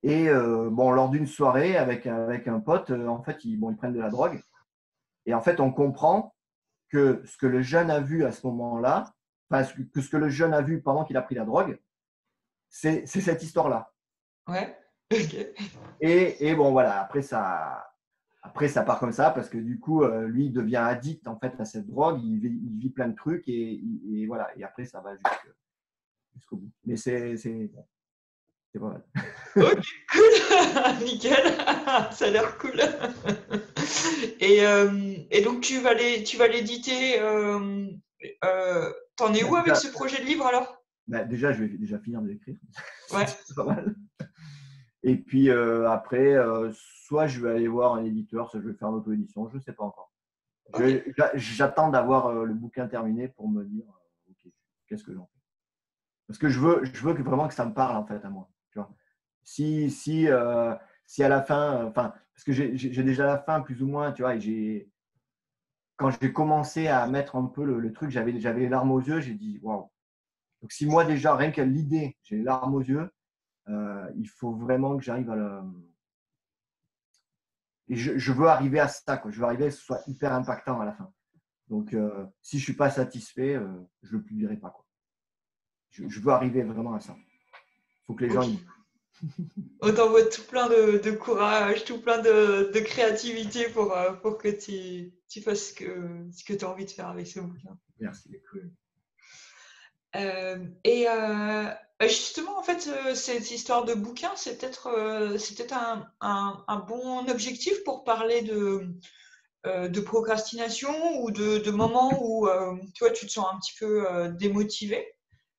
B: Et lors d'une soirée avec un pote, en fait, ils prennent de la drogue. Et en fait, on comprend que ce que le jeune a vu à ce moment-là, enfin, ce que le jeune a vu pendant qu'il a pris la drogue, c'est cette histoire-là.
A: Ouais. Ok.
B: Et bon, voilà, après ça part comme ça, parce que du coup, lui, il devient addict en fait à cette drogue, il vit plein de trucs, et voilà, et après, ça va jusqu'au bout. Mais c'est pas mal.
A: Ok, cool. Nickel. Ça a l'air cool. Et donc, tu vas l'éditer. T'en es où avec ce projet de livre alors?
B: Déjà, je vais déjà finir de l'écrire.
A: Ouais.
B: C'est pas mal. Et puis après, soit je vais aller voir un éditeur, soit je vais faire l'auto-édition, je ne sais pas encore.
A: Ok.
B: J'attends d'avoir le bouquin terminé pour me dire ok, qu'est-ce que j'en fais. Parce que je veux vraiment que ça me parle en fait à moi. Tu vois. Si à la fin, enfin, parce que j'ai déjà la fin plus ou moins, tu vois, et quand j'ai commencé à mettre un peu le truc, j'avais les larmes aux yeux, j'ai dit waouh. Donc si moi déjà, rien qu'à l'idée, j'ai les larmes aux yeux, il faut vraiment que j'arrive à le. Et je veux arriver à ça, quoi. Je veux arriver à ce que ce soit hyper impactant à la fin. Donc, si je ne suis pas satisfait, je ne le publierai pas, quoi. Je veux arriver vraiment à ça. Il faut que les gens.
A: Ok. On t'envoie tout plein de courage, tout plein de créativité pour que tu fasses ce que tu as envie de faire avec ce bouquin.
B: Merci.
A: C'est cool. Et justement, en fait, cette histoire de bouquin, c'est peut-être un bon objectif pour parler de procrastination ou de moments où tu vois, tu te sens un petit peu démotivé.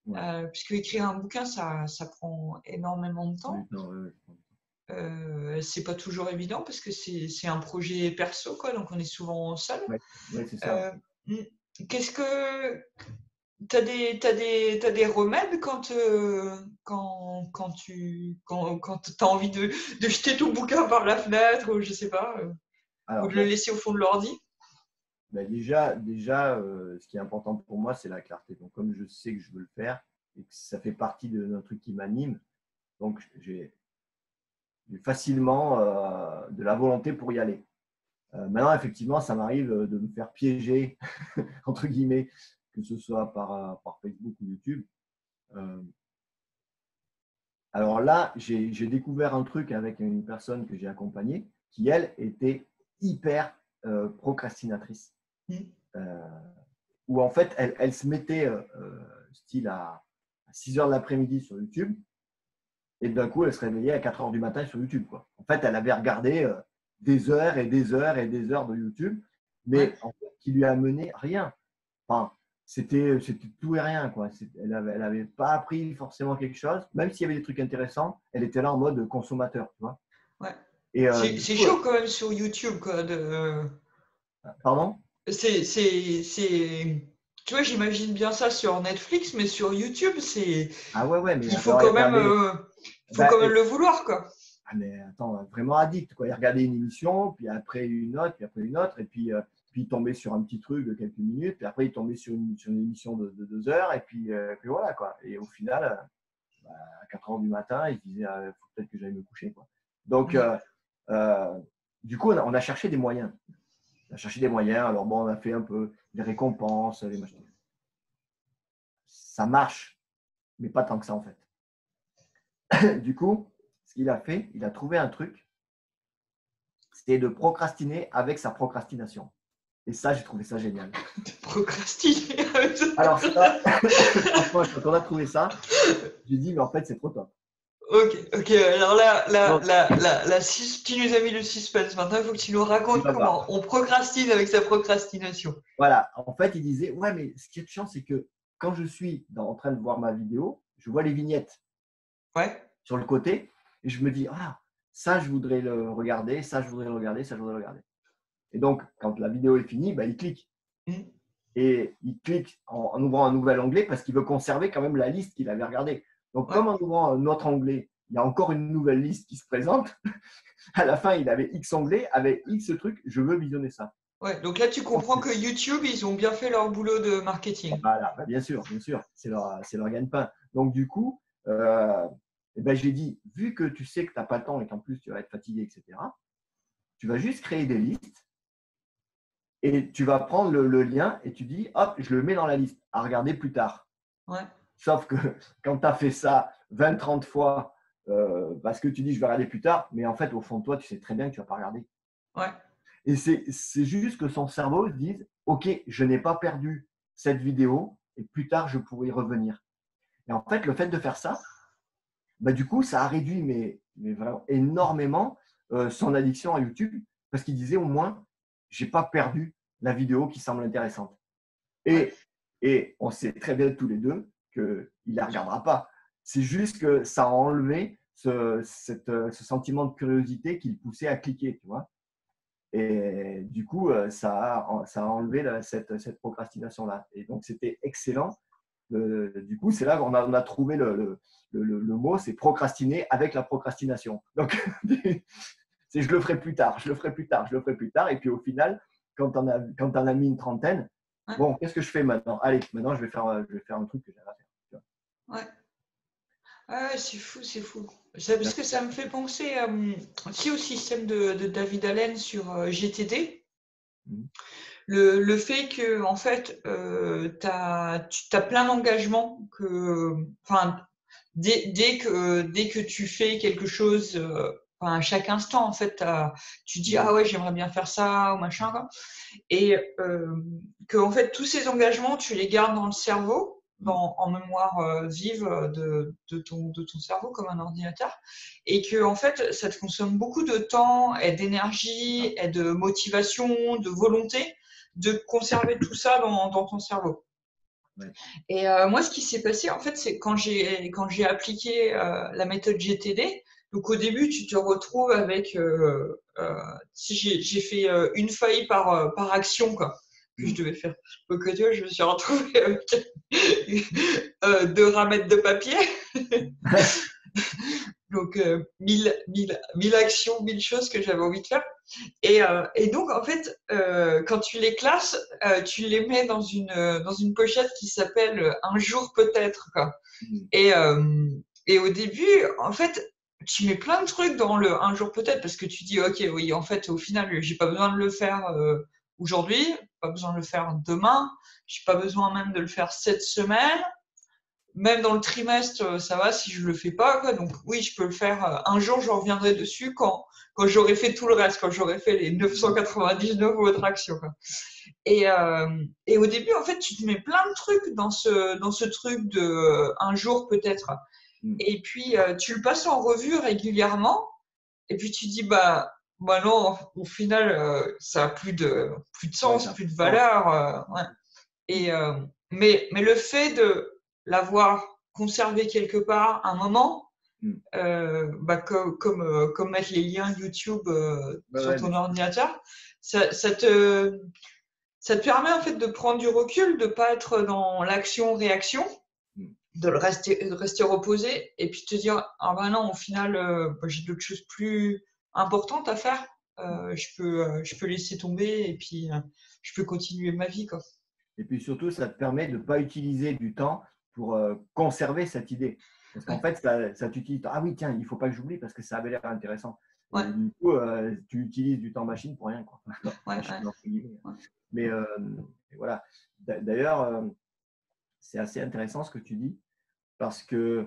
B: Ouais.
A: Puisque écrire un bouquin, ça prend énormément de temps. C'est pas toujours évident parce que c'est un projet perso, quoi, donc on est souvent seul.
B: Ouais, c'est ça.
A: Qu'est-ce que t'as des remèdes quand t'as envie de jeter ton bouquin par la fenêtre ou je sais pas, ou
B: Alors,
A: de le
B: bon,
A: laisser au fond de l'ordi?
B: déjà ce qui est important pour moi, c'est la clarté. Donc, comme je sais que je veux le faire et que ça fait partie d'un truc qui m'anime, donc j'ai facilement de la volonté pour y aller. Maintenant, effectivement, ça m'arrive de me faire piéger, entre guillemets, que ce soit par Facebook ou YouTube. Alors là, j'ai découvert un truc avec une personne que j'ai accompagnée qui, elle, était hyper procrastinatrice. Euh, Où en fait, elle se mettait style à 6 heures de l'après-midi sur YouTube, et d'un coup, elle se réveillait à 4 heures du matin sur YouTube, quoi. En fait, elle avait regardé des heures et des heures et des heures de YouTube, mais en fait, qui lui a mené rien. Enfin, c'était tout et rien, quoi. Elle avait pas appris forcément quelque chose, même s'il y avait des trucs intéressants, elle était là en mode consommateur, tu vois.
A: Ouais.
B: Et
A: C'est chaud quand même sur YouTube, quoi.
B: Pardon?
A: Tu vois, j'imagine bien ça sur Netflix, mais sur YouTube,
B: Ah ouais, mais
A: il faut
B: alors il
A: quand même,
B: regardait. Bah,
A: le vouloir, quoi.
B: ah mais attends, vraiment addict, quoi. Il regardait une émission, puis après une autre, puis après une autre, et puis il tombait sur un petit truc de quelques minutes, puis après il tombait sur une émission de 2 heures, et puis voilà, quoi. Et au final, à 4 heures du matin, il se disait, faut peut-être que j'aille me coucher, quoi. Donc, euh, du coup, on a cherché des moyens. On a cherché des moyens, alors bon, on a fait un peu des récompenses, les machins. Ça marche, mais pas tant que ça, en fait. Du coup, ce qu'il a fait, il a trouvé un truc c'est de procrastiner avec sa procrastination. Et ça, j'ai trouvé ça génial.
A: De procrastiner.
B: Alors ça, franchement, quand on a trouvé ça, j'ai dit, mais en fait, c'est trop top.
A: Ok. Alors là,
B: Donc,
A: tu nous as mis le suspense. Maintenant, il faut que tu nous
B: tu
A: racontes
B: vas voir.
A: comment on procrastine avec sa procrastination.
B: Voilà, en fait, il disait, ouais, mais ce qui est chiant, c'est que quand je suis en train de voir ma vidéo, je vois les vignettes
A: Ouais.
B: sur le côté et je me dis, ah, ça, je voudrais le regarder, ça, je voudrais le regarder, ça, je voudrais le regarder. Et donc, quand la vidéo est finie, bah, il clique.
A: Mm.
B: Et il clique en ouvrant un nouvel onglet parce qu'il veut conserver quand même la liste qu'il avait regardée. Donc,
A: Ouais.
B: comme en ouvrant un autre onglet, il y a encore une nouvelle liste qui se présente, à la fin, il avait X onglets avec X trucs, je veux visionner ça.
A: Ouais. Donc là, tu comprends que YouTube, ils ont bien fait leur boulot de marketing.
B: Voilà, bah, bien sûr, c'est leur gagne-pain. Donc, du coup, eh ben, j'ai dit, vu que tu sais que tu n'as pas le temps et qu'en plus tu vas être fatigué, etc., tu vas juste créer des listes et tu vas prendre le lien et tu dis, hop, je le mets dans la liste à regarder plus tard.
A: Ouais.
B: Sauf que quand tu as fait ça 20-30 fois, parce que tu dis, je vais regarder plus tard, mais en fait, au fond de toi, tu sais très bien que tu ne vas pas regarder.
A: Ouais.
B: Et c'est juste que son cerveau se dise, OK, je n'ai pas perdu cette vidéo et plus tard, je pourrai y revenir. Et en fait, le fait de faire ça, bah, du coup, ça a réduit mais vraiment énormément son addiction à YouTube parce qu'il disait au moins, je n'ai pas perdu la vidéo qui semble intéressante.
A: Ouais.
B: Et on sait très bien tous les deux qu'il ne la regardera pas. C'est juste que ça a enlevé ce sentiment de curiosité qui le poussait à cliquer, tu vois. Et du coup, ça a enlevé cette procrastination-là. Et donc, c'était excellent. Du coup, c'est là qu'on a trouvé le mot, c'est procrastiner avec la procrastination. Donc, c'est je le ferai plus tard, je le ferai plus tard, je le ferai plus tard. Et puis au final, quand on a mis une trentaine,
A: Ouais.
B: bon, qu'est-ce que je fais maintenant? Allez, maintenant je vais faire un truc que j'ai à faire.
A: Ouais. Ah, c'est fou, c'est fou. Parce que ça me fait penser aussi au système de David Allen sur GTD.
B: Mhm.
A: Le fait que, en fait, tu as plein d'engagements enfin, dès que tu fais quelque chose, enfin, à chaque instant, en fait, tu dis, ah ouais, j'aimerais bien faire ça, ou machin, quoi. Et que, en fait, tous ces engagements, tu les gardes dans le cerveau, en mémoire vive de ton cerveau, comme un ordinateur, et que, en fait, ça te consomme beaucoup de temps et d'énergie et de motivation, de volonté de conserver tout ça dans ton cerveau.
B: Ouais.
A: Et moi, ce qui s'est passé, en fait, c'est quand j'ai appliqué la méthode GTD. Donc au début, tu te retrouves avec, si j'ai fait une feuille par action, quoi, que je devais faire. Donc tu vois, je me suis retrouvée avec 2 ramettes de papier. Donc 1000 actions, 1000 choses que j'avais envie de faire. Et donc, en fait, quand tu les classes, tu les mets dans une pochette qui s'appelle Un jour peut-être, quoi. Et, et au début, en fait, tu mets plein de trucs dans le Un jour peut-être parce que tu dis, OK, oui, en fait, au final, j'ai pas besoin de le faire aujourd'hui, pas besoin de le faire demain, j'ai pas besoin même de le faire cette semaine. Même dans le trimestre, ça va si je le fais pas, quoi. Donc oui, je peux le faire. Un jour, je reviendrai dessus quand j'aurai fait tout le reste, quand j'aurai fait les 999 autres actions, quoi. Et au début, en fait, tu te mets plein de trucs dans ce truc de un jour peut-être. Et puis tu le passes en revue régulièrement. Et puis tu dis bah non, au final, ça a plus de
B: Ouais,
A: sens,
B: ça
A: plus de
B: fait sens.
A: valeur. Ouais. Et, mais le fait de l'avoir conservé quelque part un moment, comme mettre les liens YouTube
B: Ouais,
A: sur
B: ouais,
A: ton
B: mais
A: ordinateur, ça te permet en fait de prendre du recul, de pas être dans l'action-réaction, de rester reposé et puis te dire ah ben non, au final j'ai d'autres choses plus importantes à faire. Je peux laisser tomber et puis je peux continuer ma vie, quoi.
B: Et puis surtout, ça te permet de ne pas utiliser du temps pour conserver cette idée. Parce qu'en
A: Ouais,
B: fait, ça t'utilise. Ah oui, tiens, il ne faut pas que j'oublie parce que ça avait l'air intéressant.
A: ouais,
B: Et du coup, tu utilises du temps machine pour rien, quoi.
A: ouais,
B: Machine, entre guillemets.
A: ouais,
B: Mais voilà. D'ailleurs, c'est assez intéressant ce que tu dis parce que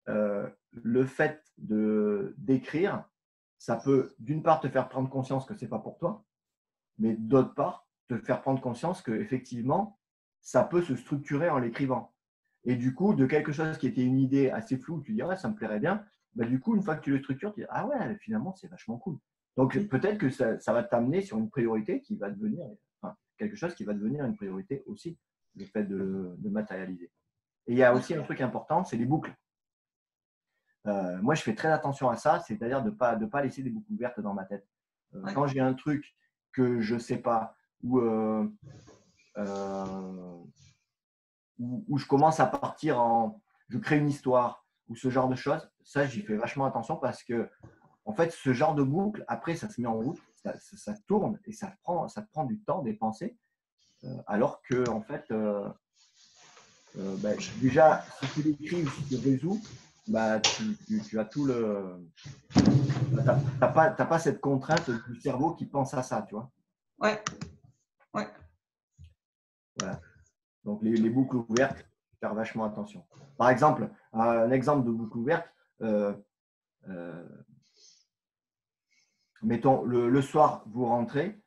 B: le fait d'écrire, ça peut d'une part te faire prendre conscience que ce n'est pas pour toi, mais d'autre part, te faire prendre conscience qu'effectivement, ça peut se structurer en l'écrivant. Et du coup, de quelque chose qui était une idée assez floue, tu dis, ouais, ça me plairait bien. Bah, du coup, une fois que tu le structures, tu dis, ah ouais, finalement, c'est vachement cool. Donc, peut-être que ça va t'amener sur une priorité qui va devenir, enfin, quelque chose qui va devenir une priorité aussi, le fait de matérialiser. Et il y a aussi un truc important, c'est les boucles. Moi, je fais très attention à ça, c'est-à-dire de ne pas laisser des boucles ouvertes dans ma tête. Quand j'ai un truc que je ne sais pas, ou où je commence à partir je crée une histoire, ou ce genre de choses, ça, j'y fais vachement attention parce que, en fait, ce genre de boucle, après, ça se met en route, ça tourne et ça te prend du temps, des pensées, alors que, en fait, déjà, si tu l'écris ou si tu le résous, tu as tout le. T'as pas cette contrainte du cerveau qui pense à ça, tu vois.
A: Ouais.
B: Voilà. Donc, les boucles ouvertes, faire vachement attention. Par exemple, un exemple de boucle ouverte, mettons, le soir, vous rentrez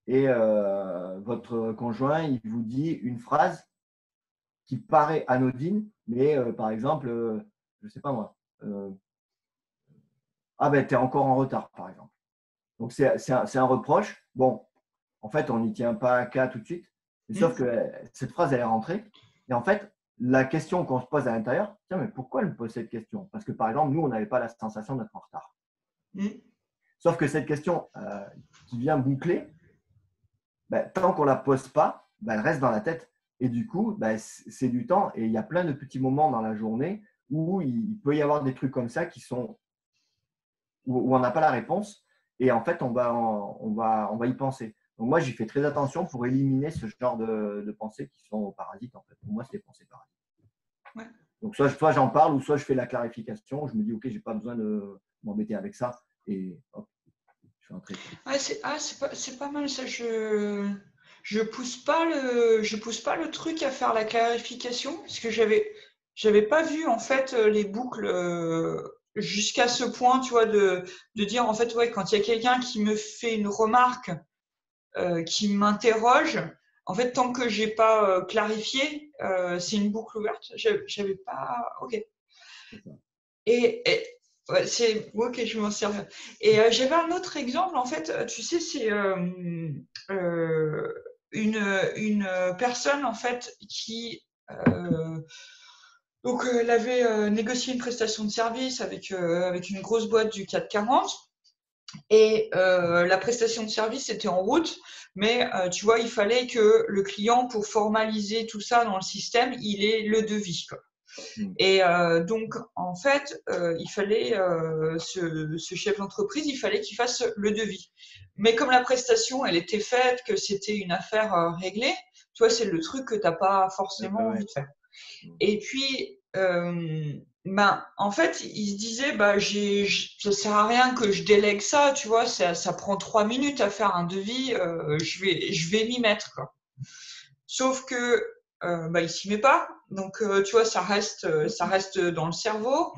B: et votre conjoint, il vous dit une phrase qui paraît anodine, mais par exemple, je ne sais pas moi, ah ben, tu es encore en retard, par exemple. Donc, c'est un reproche. Bon, en fait, on n'y tient pas qu'à tout de suite. Mais sauf que cette phrase, elle est rentrée. Et en fait, la question qu'on se pose à l'intérieur, tiens, mais pourquoi elle me pose cette question? Parce que, par exemple, nous, on n'avait pas la sensation d'être en retard. Sauf que cette question qui vient boucler, tant qu'on ne la pose pas, elle reste dans la tête. Et du coup, c'est du temps. Et il y a plein de petits moments dans la journée où il peut y avoir des trucs comme ça qui sont où on n'a pas la réponse. Et en fait, on va y penser. Donc moi, j'y fais très attention pour éliminer ce genre de pensées qui sont parasites. En fait. Pour moi, c'est des pensées parasites.
A: Ouais.
B: Donc soit j'en parle ou soit je fais la clarification. Je me dis, OK, je n'ai pas besoin de m'embêter avec ça. Et hop, je fais un trait.
A: C'est pas mal ça. Je pousse pas le truc à faire la clarification parce que j'avais pas vu en fait les boucles jusqu'à ce point, tu vois, de dire en fait ouais, quand il y a quelqu'un qui me fait une remarque qui m'interroge, en fait tant que j'ai pas clarifié, c'est une boucle ouverte. J'avais pas. Ok. Et ouais, c'est ok, je m'en sers. Et j'avais un autre exemple, en fait, tu sais, c'est une personne, en fait, qui donc elle avait négocié une prestation de service avec une grosse boîte du 440. Et la prestation de service était en route, mais tu vois, il fallait que le client, pour formaliser tout ça dans le système, il ait le devis, quoi. Et donc, en fait, il fallait, ce chef d'entreprise, il fallait qu'il fasse le devis. Mais comme la prestation, elle était faite, que c'était une affaire réglée, tu vois, c'est le truc que tu n'as pas forcément envie de faire. Et puis, en fait, il se disait, ça sert à rien que je délègue ça, tu vois, ça prend 3 minutes à faire un devis, je vais m'y mettre, quoi. Sauf que il s'y met pas, donc tu vois, ça reste dans le cerveau.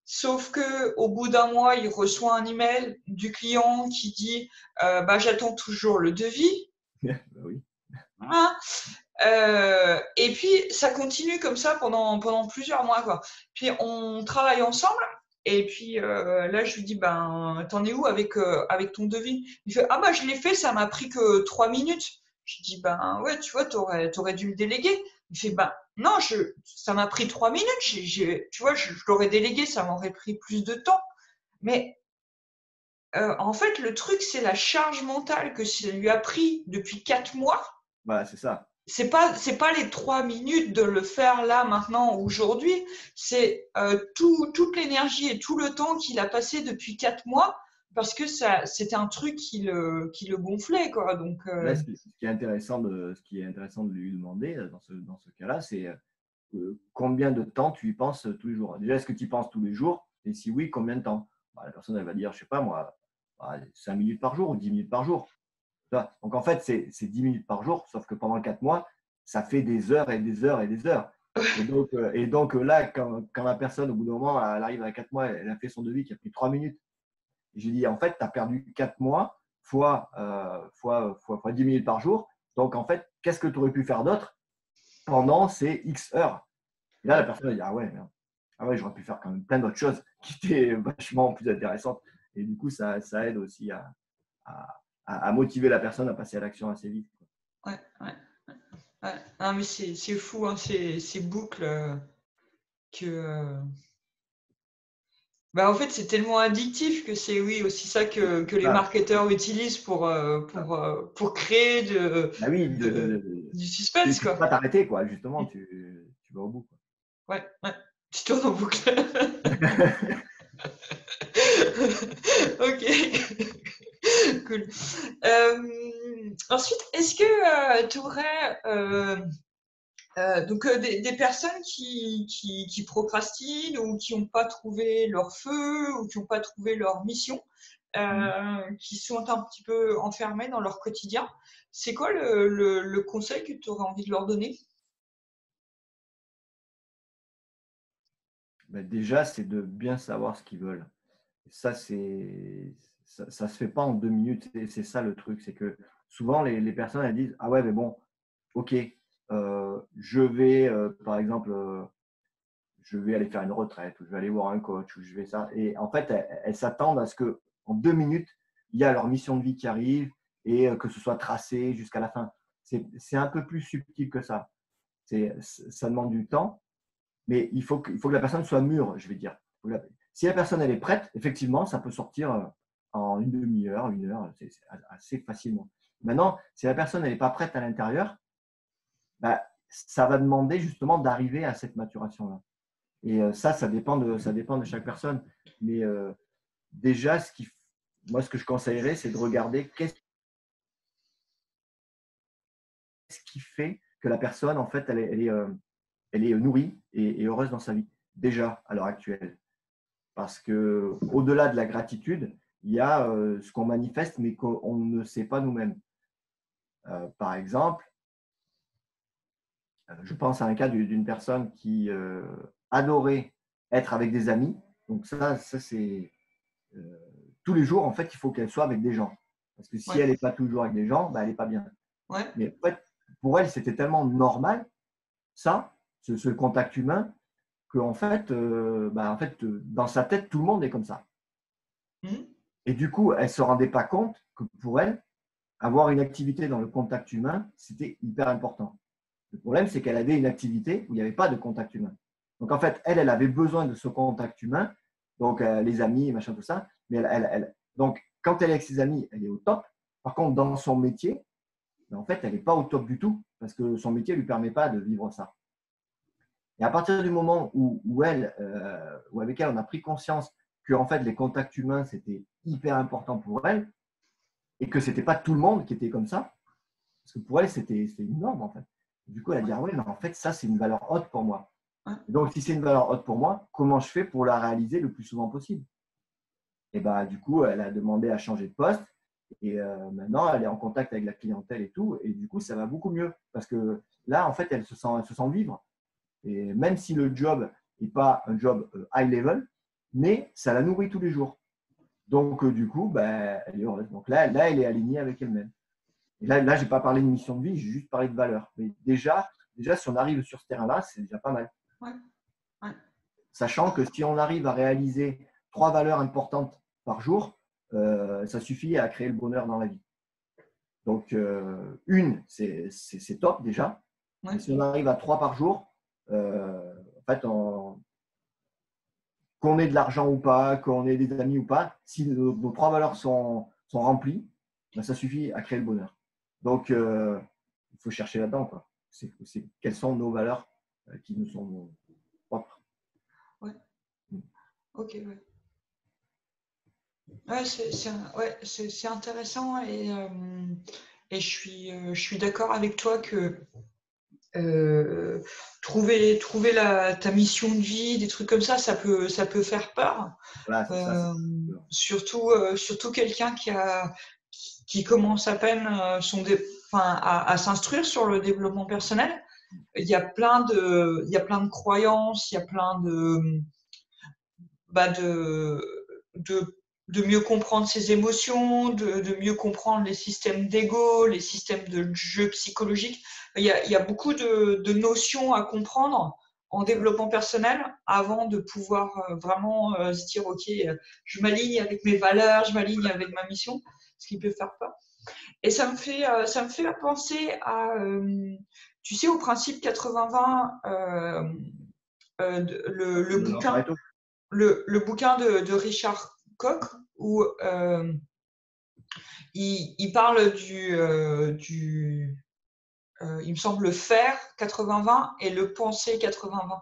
A: Sauf que au bout d'un mois, il reçoit un email du client qui dit j'attends toujours le devis.
B: Oui.
A: Voilà. Et puis ça continue comme ça pendant plusieurs mois, quoi. Puis on travaille ensemble. Et puis là, je lui dis, t'en es où avec ton devis? Il fait, je l'ai fait, ça m'a pris que 3 minutes. Je dis, ouais, tu vois, t'aurais dû le déléguer. Il fait, non, ça m'a pris 3 minutes. Tu vois, je l'aurais délégué, ça m'aurait pris plus de temps. Mais en fait, le truc, c'est la charge mentale que ça lui a pris depuis 4 mois.
B: Voilà, c'est ça.
A: C'est pas les 3 minutes de le faire là, maintenant, aujourd'hui. C'est toute l'énergie et tout le temps qu'il a passé depuis 4 mois parce que c'était un truc qui le gonflait, quoi. Donc,
B: Là, ce qui est intéressant de lui demander dans ce cas-là, c'est combien de temps tu y penses tous les jours. Déjà, est-ce que tu y penses tous les jours? Et si oui, combien de temps? La personne, elle va dire, je ne sais pas moi, 5 minutes par jour ou 10 minutes par jour. Donc, en fait, c'est 10 minutes par jour, sauf que pendant 4 mois, ça fait des heures et des heures et des heures. Et donc là, quand la personne, au bout d'un moment, elle arrive à 4 mois, elle a fait son devis qui a pris 3 minutes. Et j'ai dit, en fait, tu as perdu 4 mois fois 10 minutes par jour. Donc, en fait, qu'est-ce que tu aurais pu faire d'autre pendant ces X heures? Et là, la personne a dit, ah ouais, merde. Ah ouais, j'aurais pu faire quand même plein d'autres choses qui étaient vachement plus intéressantes. Et du coup, ça aide aussi à motiver la personne à passer à l'action assez vite.
A: Ouais, ouais, ouais. Ah, mais c'est fou, hein, ces boucles que. Bah, en fait, c'est tellement addictif que c'est oui aussi ça que les
B: Ah,
A: marketeurs utilisent pour créer
B: bah oui,
A: du
B: tu
A: suspense,
B: ne peux
A: quoi.
B: pas t'arrêter, quoi. Justement, tu vas au bout.
A: Ouais, ouais. Tu tournes en boucle. Ok. Cool. Ensuite, est-ce que tu aurais donc des personnes qui procrastinent ou qui n'ont pas trouvé leur feu ou qui n'ont pas trouvé leur mission, qui sont un petit peu enfermées dans leur quotidien, c'est quoi le conseil que tu aurais envie de leur donner?
B: Bah, déjà, c'est de bien savoir ce qu'ils veulent. Ça, ça se fait pas en 2 minutes. C'est ça le truc. C'est que souvent, les personnes, elles disent, ah ouais, mais bon, ok, je vais, par exemple, je vais aller faire une retraite ou je vais aller voir un coach ou je vais ça. Et en fait, elles s'attendent à ce que en 2 minutes, il y a leur mission de vie qui arrive et que ce soit tracé jusqu'à la fin. C'est un peu plus subtil que ça. Ça demande du temps, mais il faut que la personne soit mûre, je vais dire. Si la personne elle est prête, effectivement, ça peut sortir en une demi-heure, 1 heure, c'est assez facilement. Maintenant, si la personne elle n'est pas prête à l'intérieur, bah, ça va demander justement d'arriver à cette maturation-là. Et ça dépend de chaque personne. Mais déjà, moi, ce que je conseillerais, c'est de regarder qu'est-ce qui fait que la personne, en fait, elle est nourrie et heureuse dans sa vie, déjà, à l'heure actuelle. Parce que au-delà de la gratitude, il y a ce qu'on manifeste, mais qu'on ne sait pas nous-mêmes. Par exemple, je pense à un cas d'une personne qui adorait être avec des amis. Donc ça c'est tous les jours, en fait, il faut qu'elle soit avec des gens. Parce que si
A: Ouais,
B: elle n'est pas toujours avec des gens, bah, elle n'est pas bien.
A: ouais.
B: Mais en fait, pour elle, c'était tellement normal, ça, ce contact humain, qu'en fait, dans sa tête, tout le monde est comme ça.
A: Mhm.
B: Et du coup, elle ne se rendait pas compte que pour elle, avoir une activité dans le contact humain, c'était hyper important. Le problème, c'est qu'elle avait une activité où il n'y avait pas de contact humain. Donc, en fait, elle avait besoin de ce contact humain, donc les amis, machin, tout ça. Mais donc, quand elle est avec ses amis, elle est au top. Par contre, dans son métier, ben, en fait, elle n'est pas au top du tout parce que son métier ne lui permet pas de vivre ça. Et à partir du moment où avec elle, on a pris conscience que en fait, les contacts humains, c'était hyper important pour elle et que ce n'était pas tout le monde qui était comme ça, parce que pour elle, c'était une norme en fait. Du coup, elle a dit,
A: Ouais,
B: ah ouais, mais en fait, ça, c'est une valeur haute pour moi.
A: ouais.
B: Donc, si c'est une valeur haute pour moi, comment je fais pour la réaliser le plus souvent possible? Et bah, du coup, elle a demandé à changer de poste. Et maintenant, elle est en contact avec la clientèle et tout. Et du coup, ça va beaucoup mieux. Parce que là, en fait, elle se sent vivre. Et même si le job n'est pas un job high level, mais ça la nourrit tous les jours. Donc, du coup, bah, elle est heureuse. Donc là, elle est alignée avec elle-même. Et là je n'ai pas parlé de mission de vie, j'ai juste parlé de valeur. Mais déjà, si on arrive sur ce terrain-là, c'est déjà pas mal.
A: Ouais, ouais.
B: Sachant que si on arrive à réaliser 3 valeurs importantes par jour, ça suffit à créer le bonheur dans la vie. Donc, une, c'est top déjà.
A: Ouais.
B: Mais si on arrive à 3 par jour, en fait, qu'on ait de l'argent ou pas, qu'on ait des amis ou pas, si nos 3 valeurs sont remplies, ben, ça suffit à créer le bonheur. Donc, il faut chercher là-dedans, quoi. Quelles sont nos valeurs qui nous sont propres.
A: Ouais. Ok, ouais. Ouais, ouais, c'est intéressant et je suis d'accord avec toi que euh, trouver ta mission de vie, des trucs comme ça peut faire peur.
B: Voilà, c'est ça.
A: Surtout quelqu'un qui commence à peine enfin, à s'instruire sur le développement personnel. Il y a plein de croyances, il y a plein bah de, de mieux comprendre ses émotions, de mieux comprendre les systèmes d'ego, les systèmes de jeu psychologique. Il y a beaucoup de notions à comprendre en développement personnel avant de pouvoir vraiment se dire, OK, je m'aligne avec mes valeurs, je m'aligne avec ma mission, ce qui peut faire peur. Et ça me fait penser à, tu sais, au principe 80-20, le bouquin, le bouquin de Richard Koch, où il parle il me semble, le faire 80-20 et le penser 80-20.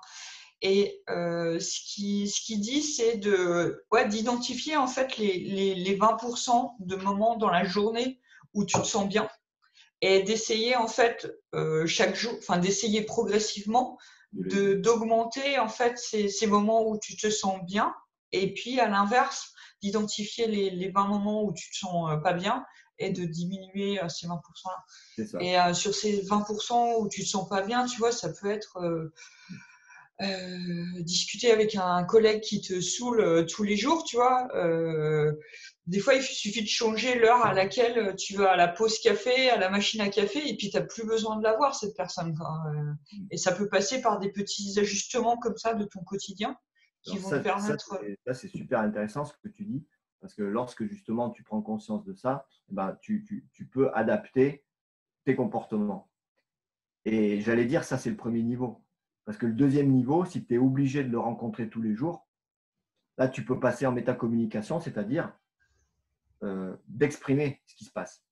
A: Et ce qu'il dit, c'est d'identifier en fait les 20% de moments dans la journée où tu te sens bien et d'essayer en fait chaque jour, enfin d'essayer progressivement d'augmenter en fait ces moments où tu te sens bien et puis à l'inverse d'identifier les 20 moments où tu te sens pas bien et de diminuer ces 20% là. Et sur ces 20% où tu te sens pas bien, tu vois, ça peut être discuter avec un collègue qui te saoule tous les jours, tu vois. Des fois, il suffit de changer l'heure à laquelle tu vas à la pause café, à la machine à café, et puis tu n'as plus besoin de la voir, cette personne. Et ça peut passer par des petits ajustements comme ça de ton quotidien qui vont te permettre…
B: Ça, c'est super intéressant ce que tu dis, parce que lorsque justement tu prends conscience de ça, ben, tu peux adapter tes comportements. Et j'allais dire, ça, c'est le premier niveau. Parce que le deuxième niveau, si tu es obligé de le rencontrer tous les jours, là, tu peux passer en métacommunication, c'est-à-dire d'exprimer ce qui se passe.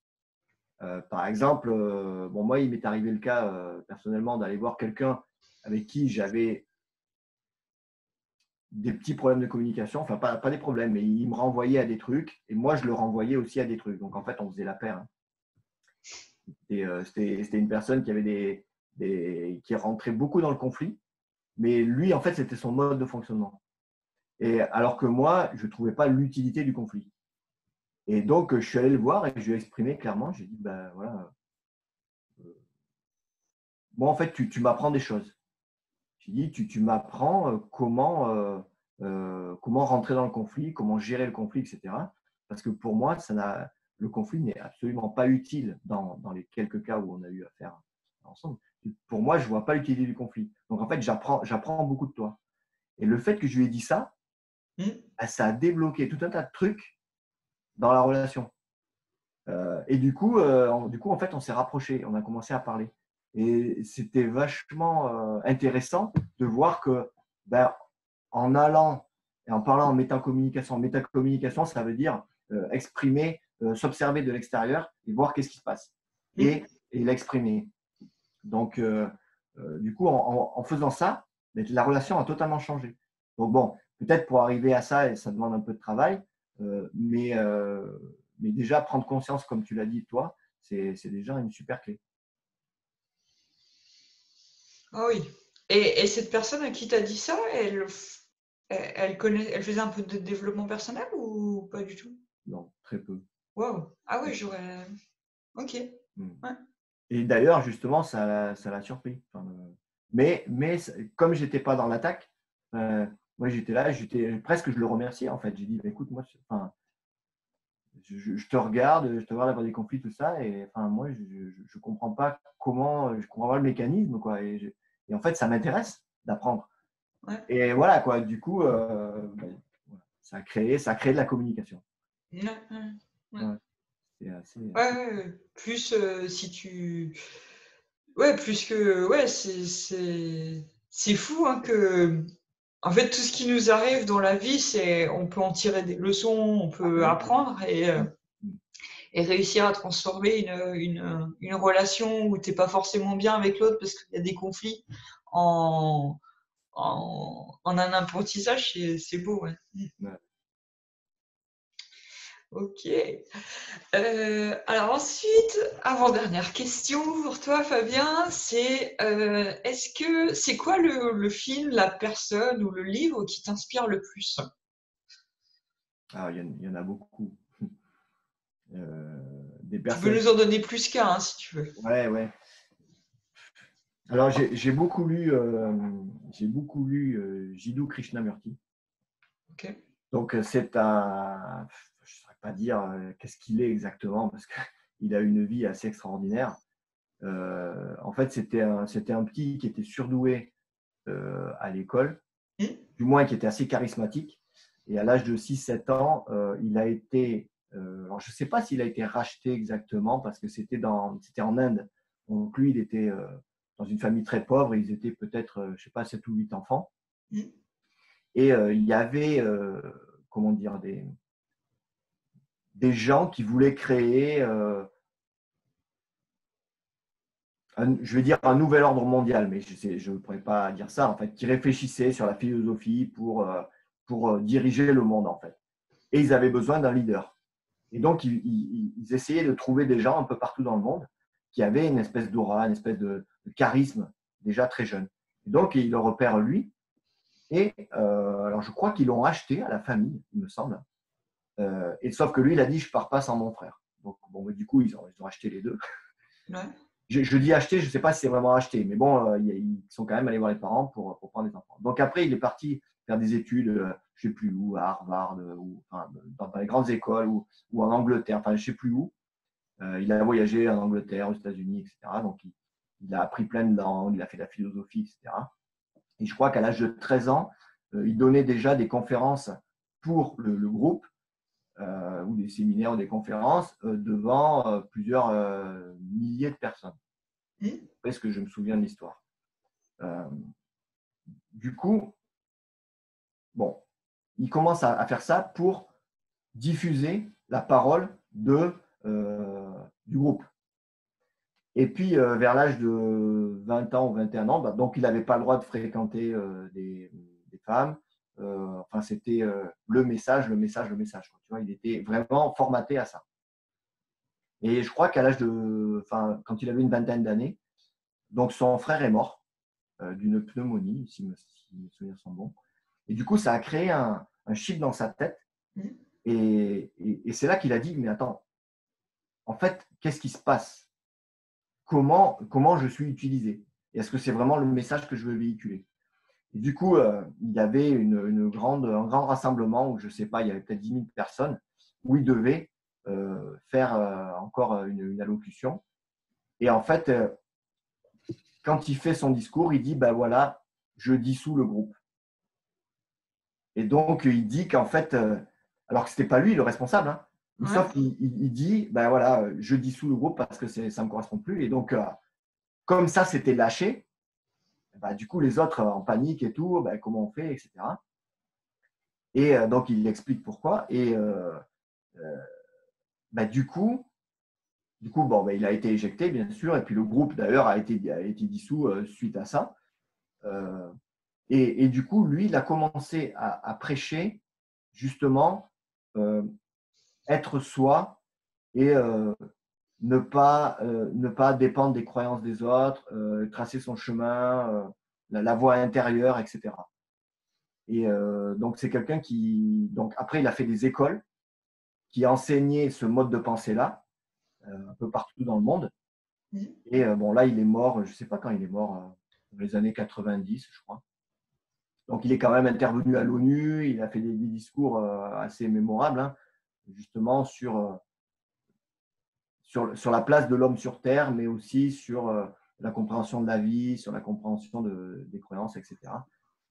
B: Par exemple, bon, moi, il m'est arrivé le cas personnellement d'aller voir quelqu'un avec qui j'avais des petits problèmes de communication, enfin pas des problèmes, mais il me renvoyait à des trucs et moi, je le renvoyais aussi à des trucs. Donc, en fait, on faisait la paire. Hein. C'était une personne qui avait qui rentrait beaucoup dans le conflit, mais lui, en fait, c'était son mode de fonctionnement. Et alors que moi, je ne trouvais pas l'utilité du conflit. Et donc, je suis allé le voir et je lui ai exprimé clairement, j'ai dit, ben voilà, moi, en fait, tu m'apprends des choses. J'ai dit, tu m'apprends comment rentrer dans le conflit, comment gérer le conflit, etc. Parce que pour moi, le conflit n'est absolument pas utile dans les quelques cas où on a eu affaire ensemble. Pour moi, je ne vois pas l'utilité du conflit. Donc, en fait, j'apprends beaucoup de toi. Et le fait que je lui ai dit ça, ça a débloqué tout un tas de trucs dans la relation. Et du coup, en fait, on s'est rapprochés, on a commencé à parler. Et c'était vachement intéressant de voir que, ben, en allant et en parlant en métacommunication, ça veut dire exprimer, s'observer de l'extérieur et voir qu'est-ce qui se passe. Et l'exprimer. Donc, du coup, en faisant ça, la relation a totalement changé. Donc, bon, peut-être pour arriver à ça, et ça demande un peu de travail, mais déjà, prendre conscience, comme tu l'as dit, toi, c'est déjà une super clé.
A: Ah oui. Et cette personne à qui tu as dit ça, elle faisait un peu de développement personnel ou pas du tout?
B: Non, très peu.
A: Waouh. Ah oui, j'aurais… Ok. Ouais.
B: Et d'ailleurs, justement, ça l'a surpris. Enfin, mais comme je n'étais pas dans l'attaque, moi j'étais là, presque je le remerciais en fait. J'ai dit, bah, écoute, moi, enfin, je te regarde avoir des conflits, tout ça, et enfin, moi, je comprends pas je comprends pas le mécanisme, quoi. Et en fait, ça m'intéresse d'apprendre.
A: Ouais.
B: Et voilà, quoi. Du coup, ça a créé de la communication.
A: Ouais. Ouais.
B: C'est assez.
A: Ouais. Plus si tu… Ouais, plus que… Ouais, c'est fou hein, que… En fait, tout ce qui nous arrive dans la vie, on peut en tirer des leçons, on peut apprendre et réussir à transformer une relation où tu n'es pas forcément bien avec l'autre parce qu'il y a des conflits en un apprentissage, c'est beau. Ouais.
B: Ouais.
A: Ok. Alors ensuite, avant-dernière question pour toi, Fabien, c'est c'est quoi le film, la personne ou le livre qui t'inspire le plus?
B: Ah, il y en a beaucoup. Des
A: Tu peux
B: personnes.
A: nous en donner plus qu'un hein, si tu veux.
B: Ouais. Alors, j'ai beaucoup lu Jiddu Krishnamurti.
A: Ok.
B: Donc, c'est un, je ne saurais pas dire qu'est-ce qu'il est exactement, parce qu'il a une vie assez extraordinaire. En fait, c'était un petit qui était surdoué à l'école, du moins qui était assez charismatique. Et à l'âge de 6-7 ans, il a été, alors je ne sais pas s'il a été racheté exactement, parce que c'était en Inde. Donc, lui, il était dans une famille très pauvre. Ils étaient peut-être, je ne sais pas, 7 ou 8 enfants. Et il y avait, comment dire, des gens qui voulaient créer, je vais dire un nouvel ordre mondial, mais je ne pourrais pas dire ça, en fait, qui réfléchissaient sur la philosophie pour diriger le monde, en fait. Et ils avaient besoin d'un leader. Et donc, ils essayaient de trouver des gens un peu partout dans le monde qui avaient une espèce d'aura, une espèce de charisme déjà très jeune. Et donc, ils le repèrent lui. Et alors, je crois qu'ils l'ont acheté à la famille, il me semble. Et sauf que lui, il a dit, je ne pars pas sans mon frère. Donc, bon, du coup, ils ont acheté les deux.
A: Ouais.
B: Je dis acheter, je ne sais pas si c'est vraiment acheté, mais bon, ils sont quand même allés voir les parents pour prendre des enfants. Donc après, il est parti faire des études, je ne sais plus où, à Harvard, ou enfin, dans les grandes écoles, ou en Angleterre, enfin, je ne sais plus où. Il a voyagé en Angleterre, aux États-Unis, etc. Donc, il a appris plein de langues, il a fait de la philosophie, etc. Et je crois qu'à l'âge de 13 ans, il donnait déjà des conférences pour le groupe, ou des séminaires ou des conférences devant plusieurs milliers de personnes. C'est ce que je me souviens de l'histoire. Du coup, bon, il commence à faire ça pour diffuser la parole du groupe. Et puis, vers l'âge de 20 ans ou 21 ans, donc il n'avait pas le droit de fréquenter des femmes. Enfin, c'était le message. Tu vois, il était vraiment formaté à ça. Et je crois qu'à l'âge enfin, quand il avait une vingtaine d'années, donc son frère est mort d'une pneumonie, si mes souvenirs sont bons. Et du coup, ça a créé un chic dans sa tête. Et c'est là qu'il a dit, mais attends, en fait, qu'est-ce qui se passe? Comment je suis utilisé? Est-ce que c'est vraiment le message que je veux véhiculer? Et du coup, il y avait un grand rassemblement où, je ne sais pas, il y avait peut-être 10 000 personnes, où il devait faire encore une allocution. Et en fait, quand il fait son discours, il dit, ben voilà, je dissous le groupe. Et donc, il dit qu'en fait, alors que ce n'était pas lui le responsable, hein, sauf qu'il dit, ben voilà, je dissous le groupe parce que ça ne me correspond plus. Et donc, comme ça, c'était lâché, ben, du coup, les autres en panique et tout, ben, comment on fait, etc. Et donc, il explique pourquoi. Et ben, du coup bon, ben, il a été éjecté, bien sûr. Et puis, le groupe, d'ailleurs, a été dissous suite à ça. Et du coup, lui, il a commencé à prêcher justement être soi et ne pas dépendre des croyances des autres, tracer son chemin, la voie intérieure, etc. Et donc, c'est quelqu'un donc après, il a fait des écoles qui enseignaient ce mode de pensée-là, un peu partout dans le monde. Et bon, là, il est mort, je ne sais pas quand il est mort, dans les années 90, je crois. Donc, il est quand même intervenu à l'ONU, il a fait des discours assez mémorables, hein, justement sur la place de l'homme sur Terre, mais aussi sur la compréhension de la vie, sur la compréhension des croyances, etc.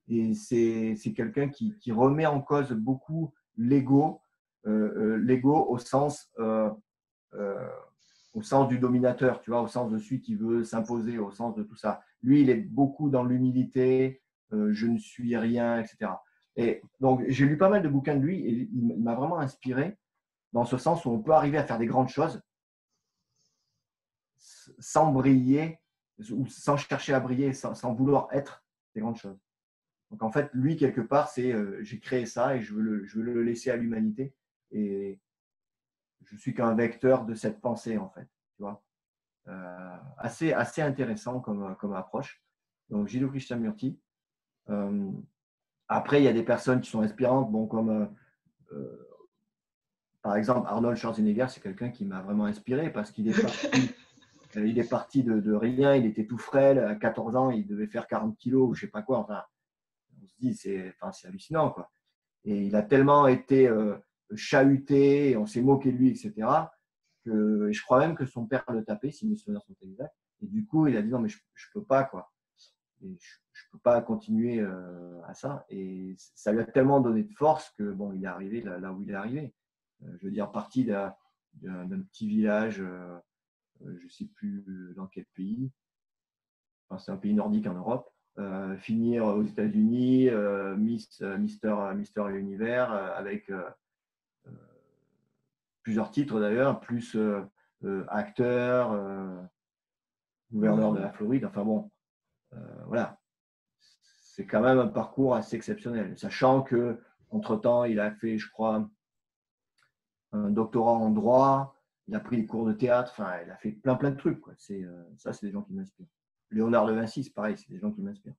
B: Et c'est quelqu'un qui remet en cause beaucoup l'ego, au sens du dominateur, tu vois, au sens de celui qui veut s'imposer, au sens de tout ça. Lui, il est beaucoup dans l'humilité, je ne suis rien, etc. Et donc, j'ai lu pas mal de bouquins de lui et il m'a vraiment inspiré dans ce sens où on peut arriver à faire des grandes choses sans briller, ou sans chercher à briller, sans vouloir être des grandes choses. Donc en fait, lui, quelque part, c'est j'ai créé ça et je veux le laisser à l'humanité. Et je suis qu'un vecteur de cette pensée, en fait. Tu vois, assez intéressant comme approche. Donc, Jiddu Krishnamurti. Après, il y a des personnes qui sont inspirantes, bon, comme par exemple Arnold Schwarzenegger, c'est quelqu'un qui m'a vraiment inspiré parce qu'il est parti de rien, il était tout frêle, à 14 ans, il devait faire 40 kilos ou je ne sais pas quoi. Enfin, on se dit, c'est hallucinant, quoi. Et il a tellement été chahuté, on s'est moqué de lui, etc. Et je crois même que son père le tapait, si mes souvenirs sont exacts. Et du coup, il a dit non, mais je ne peux pas, quoi. Et je peux pas continuer à ça. Et ça lui a tellement donné de force que bon, il est arrivé là où il est arrivé. Je veux dire, parti d'un petit village, je ne sais plus dans quel pays, enfin, c'est un pays nordique en Europe, finir aux États-Unis, Mister Univers, avec plusieurs titres d'ailleurs, plus acteur, gouverneur de la Floride. Enfin bon, voilà. C'est quand même un parcours assez exceptionnel, sachant que entre-temps, il a fait, je crois, un doctorat en droit, il a pris des cours de théâtre, enfin, il a fait plein de trucs, quoi. Ça, c'est des gens qui m'inspirent. Léonard de Vinci, c'est pareil, c'est des gens qui m'inspirent.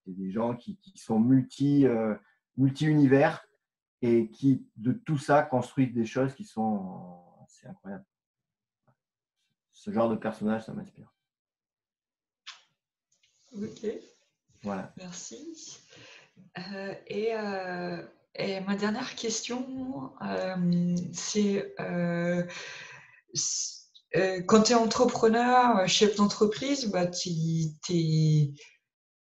B: C'est des gens qui sont multi-univers et qui, de tout ça, construisent des choses qui sont assez incroyables. Ce genre de personnage, ça m'inspire.
A: Ok,
B: Voilà.
A: merci. Et ma dernière question, c'est quand tu es entrepreneur, chef d'entreprise, bah,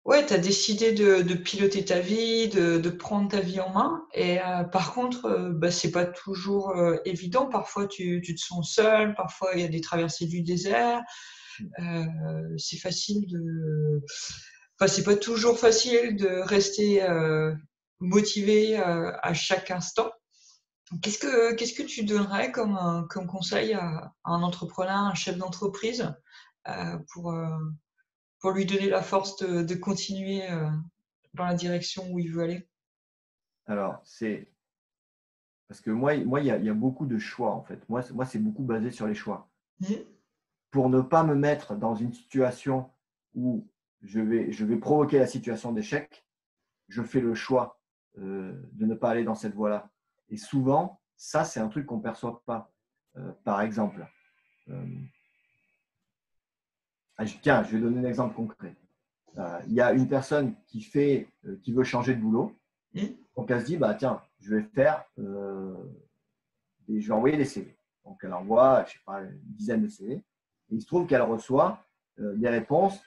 A: ouais, tu as décidé de piloter ta vie, de prendre ta vie en main. Et par contre, bah, c'est pas toujours évident. Parfois, tu te sens seul. Parfois, il y a des traversées du désert. C'est facile Enfin, c'est pas toujours facile de rester motivé à chaque instant. Qu'est-ce que tu donnerais comme conseil à un entrepreneur, un chef d'entreprise euh, pour, euh, pour lui donner la force de continuer dans la direction où il veut aller?
B: Alors, c'est parce que moi, il y a beaucoup de choix, en fait. Moi, c'est beaucoup basé sur les choix.
A: Mmh.
B: Pour ne pas me mettre dans une situation où je vais provoquer la situation d'échec, je fais le choix de ne pas aller dans cette voie-là. Et souvent, ça, c'est un truc qu'on ne perçoit pas. Par exemple, tiens, je vais donner un exemple concret. Il y a une personne qui veut changer de boulot.
A: Mmh.
B: Donc, elle se dit, bah, tiens, je vais envoyer des CV. Donc, elle envoie, je sais pas, une dizaine de CV. Et il se trouve qu'elle reçoit des réponses.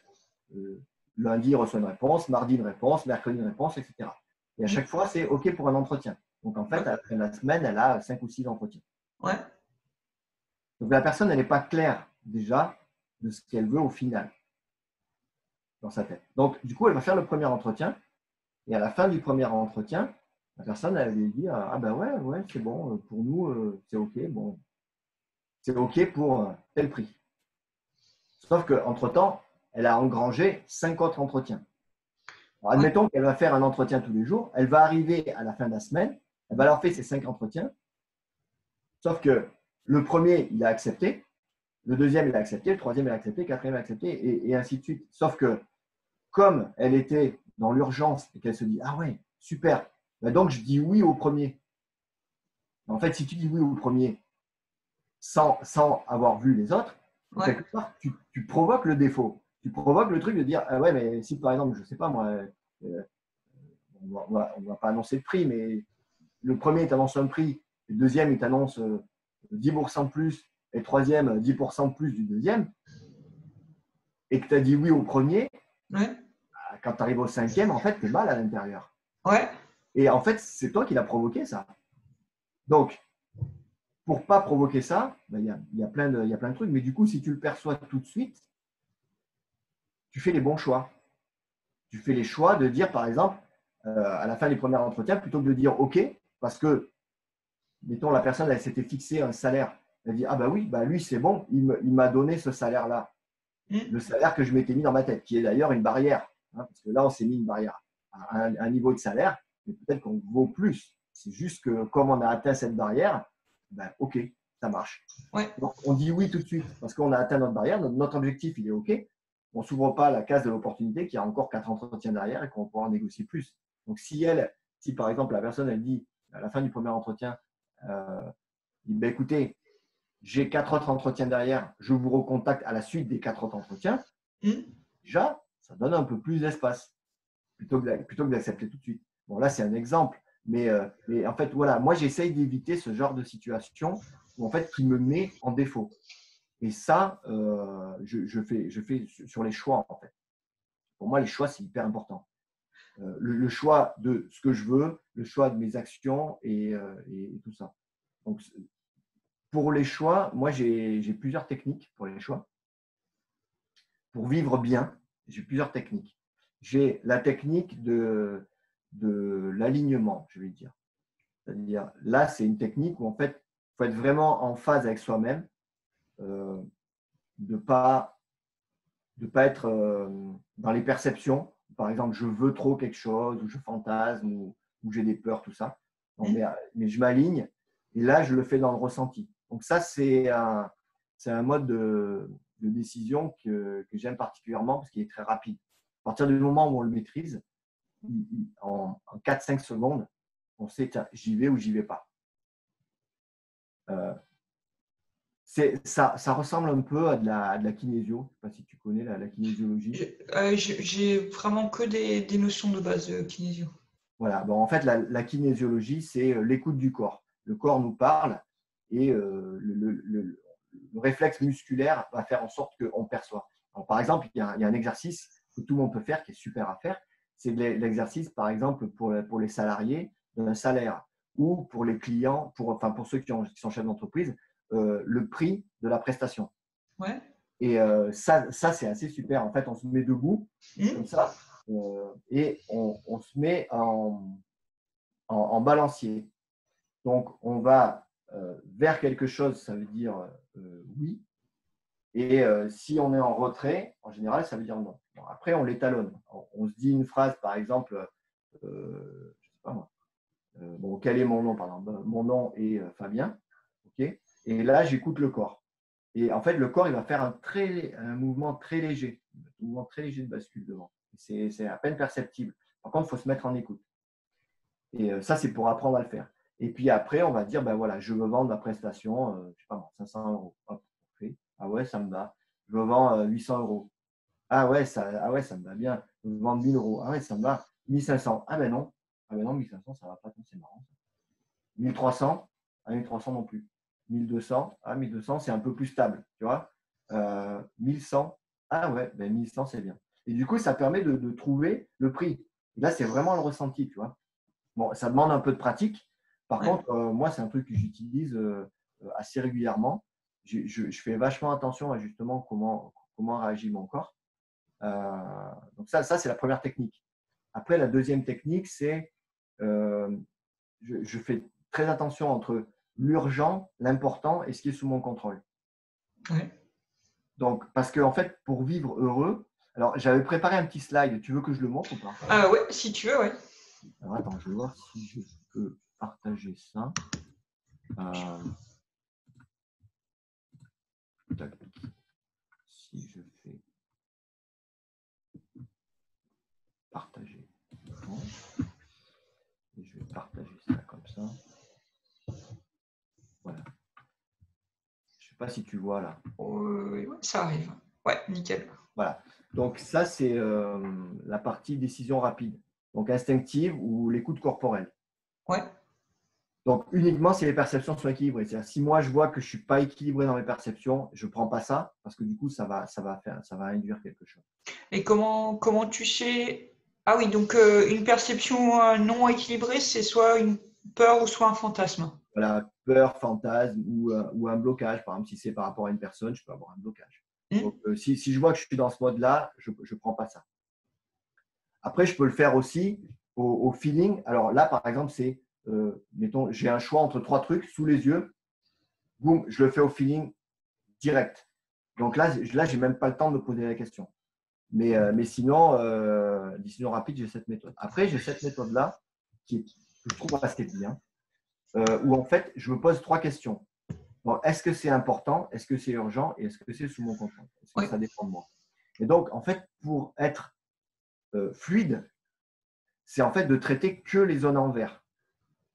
B: Lundi, il reçoit une réponse, mardi, une réponse, mercredi, une réponse, etc. Et à chaque fois, c'est OK pour un entretien. Donc, en fait, à la fin de la semaine, elle a 5 ou 6 entretiens.
A: Ouais.
B: Donc, la personne, elle n'est pas claire déjà de ce qu'elle veut au final dans sa tête. Donc, du coup, elle va faire le premier entretien. Et à la fin du premier entretien, la personne, elle lui dit, ah ben ouais, c'est bon, pour nous, c'est OK. Bon, c'est OK pour tel prix. Sauf qu'entre-temps, elle a engrangé 5 autres entretiens. Alors, admettons qu'elle va faire un entretien tous les jours. Elle va arriver à la fin de la semaine. Elle va leur faire ces 5 entretiens. Sauf que le premier, il a accepté. Le deuxième, il a accepté. Le troisième, il a accepté. Le quatrième, il a accepté. Et ainsi de suite. Sauf que comme elle était dans l'urgence et qu'elle se dit, ah ouais, super, ben donc je dis oui au premier. En fait, si tu dis oui au premier sans avoir vu les autres, quelque part, tu provoques le défaut. Tu provoques le truc de dire, ah ouais, mais si par exemple, je ne sais pas moi, on ne va pas annoncer le prix, mais le premier, il t'annonce un prix, le deuxième, il t'annonce 10% de plus, et le troisième, 10% de plus du deuxième, et que tu as dit oui au premier, quand tu arrives au cinquième, en fait, tu es mal à l'intérieur.
A: Ouais.
B: Et en fait, c'est toi qui l'as provoqué, ça. Donc, pour ne pas provoquer ça, ben, y a plein de trucs, mais du coup, si tu le perçois tout de suite, tu fais les bons choix. Tu fais les choix de dire, par exemple, à la fin des premiers entretiens, plutôt que de dire OK, parce que, mettons, la personne, elle s'était fixé un salaire. Elle dit, ah bah oui, bah lui, c'est bon, il m'a donné ce salaire-là. Le salaire que je m'étais mis dans ma tête, qui est d'ailleurs une barrière. Hein, parce que là, on s'est mis une barrière à un niveau de salaire, mais peut-être qu'on vaut plus. C'est juste que comme on a atteint cette barrière, ben, OK, ça marche.
A: Ouais.
B: Donc, on dit oui tout de suite parce qu'on a atteint notre barrière, notre objectif, il est OK. On ne s'ouvre pas la case de l'opportunité qui a encore 4 entretiens derrière et qu'on va pouvoir négocier plus. Donc, si par exemple, la personne, elle dit à la fin du premier entretien, ben, écoutez, j'ai 4 autres entretiens derrière, je vous recontacte à la suite des 4 autres entretiens, déjà, ça donne un peu plus d'espace plutôt que d'accepter tout de suite. Bon, là, c'est un exemple, Mais en fait, voilà, moi, j'essaye d'éviter ce genre de situation où, en fait, qui me met en défaut. Et ça, je fais sur les choix, en fait. Pour moi, les choix, c'est hyper important. Le choix de ce que je veux, le choix de mes actions et tout ça. Donc, pour les choix, moi, j'ai plusieurs techniques pour les choix. Pour vivre bien, j'ai plusieurs techniques. J'ai la technique de l'alignement, je vais dire. C'est-à-dire, là, c'est une technique où, en fait, il faut être vraiment en phase avec soi-même, de ne pas être dans les perceptions. Par exemple, je veux trop quelque chose, ou je fantasme, ou j'ai des peurs, tout ça. Non, mais je m'aligne, et là, je le fais dans le ressenti. Donc ça, c'est un mode de décision que j'aime particulièrement parce qu'il est très rapide. À partir du moment où on le maîtrise, en 4-5 secondes, on sait, tiens, j'y vais ou j'y vais pas. Ça ressemble un peu à de la kinésio. Je ne sais pas si tu connais la kinésiologie.
A: J'ai vraiment que des notions de base de kinésio.
B: Voilà. Bon, en fait, la kinésiologie, c'est l'écoute du corps. Le corps nous parle et le réflexe musculaire va faire en sorte qu'on perçoit. Alors, par exemple, il y a un exercice que tout le monde peut faire qui est super à faire. C'est l'exercice, par exemple, pour les salariés d'un salaire ou pour les clients, pour ceux qui sont chefs d'entreprise, le prix de la prestation.
A: Ouais.
B: Et ça c'est assez super. En fait, on se met debout, comme ça, et on se met en balancier. Donc, on va vers quelque chose, ça veut dire oui. Et si on est en retrait, en général, ça veut dire non. Bon, après, on l'étalonne. On se dit une phrase, par exemple, je ne sais pas moi. Bon, quel est mon nom, par exemple? Mon nom est Fabien. Okay, et là, j'écoute le corps. Et en fait, le corps, il va faire un mouvement très léger, de bascule devant. C'est à peine perceptible. Par contre, il faut se mettre en écoute. Et ça, c'est pour apprendre à le faire. Et puis après, on va dire, ben voilà, je veux vendre ma prestation, je ne sais pas, 500 euros. Hop, ah ouais, ça me va. Je veux vendre 800 euros. Ah ouais, ça me va bien. Je veux vendre 1000 euros. Ah ouais, ça me va. 1500. Ah ben non. Ah ben non, 1500, ça ne va pas. C'est marrant. 1300. Ah, 1300 non plus. 1200. Ah, 1200, c'est un peu plus stable. Tu vois. 1100. Ah ouais, ben 1100, c'est bien. Et du coup, ça permet de trouver le prix. Et là, c'est vraiment le ressenti, tu vois. Bon, ça demande un peu de pratique. Par contre, moi, c'est un truc que j'utilise assez régulièrement. Je fais vachement attention à justement comment réagit mon corps. Donc ça c'est la première technique. Après, la deuxième technique, c'est je fais très attention entre l'urgent, l'important et ce qui est sous mon contrôle.
A: Ouais.
B: Donc, parce qu'en fait, pour vivre heureux, alors j'avais préparé un petit slide. Tu veux que je le montre ou pas?
A: Ah ouais, si tu veux, ouais.
B: Alors attends, je vais voir si je peux partager ça. Si je fais partager, et je vais partager ça comme ça. Voilà. Je ne sais pas si tu vois là.
A: Ouais, ça arrive. Ouais, nickel.
B: Voilà. Donc ça, c'est la partie décision rapide. Donc instinctive ou l'écoute corporelle.
A: Ouais.
B: Donc uniquement si les perceptions sont équilibrées. C'est-à-dire si moi je vois que je ne suis pas équilibré dans mes perceptions, je ne prends pas ça parce que du coup ça va induire quelque chose.
A: Et comment tu sais… Ah oui, donc une perception non équilibrée, c'est soit une peur ou soit un fantasme.
B: Voilà, peur, fantasme ou un blocage. Par exemple, si c'est par rapport à une personne, je peux avoir un blocage. Donc si je vois que je suis dans ce mode-là, je ne prends pas ça. Après, je peux le faire aussi au feeling. Alors là, par exemple, c'est, mettons, j'ai un choix entre 3 trucs sous les yeux. Boum, je le fais au feeling direct. Donc là, je n'ai même pas le temps de me poser la question. Mais sinon, décision rapide, j'ai cette méthode. Après, j'ai cette méthode-là que je trouve assez bien, où en fait, je me pose 3 questions. Bon, est-ce que c'est important? Est-ce que c'est urgent? Et est-ce que c'est sous mon contrôle? Est-ce que ça dépend de moi? Et donc, en fait, pour être fluide, c'est en fait de traiter que les zones en vert.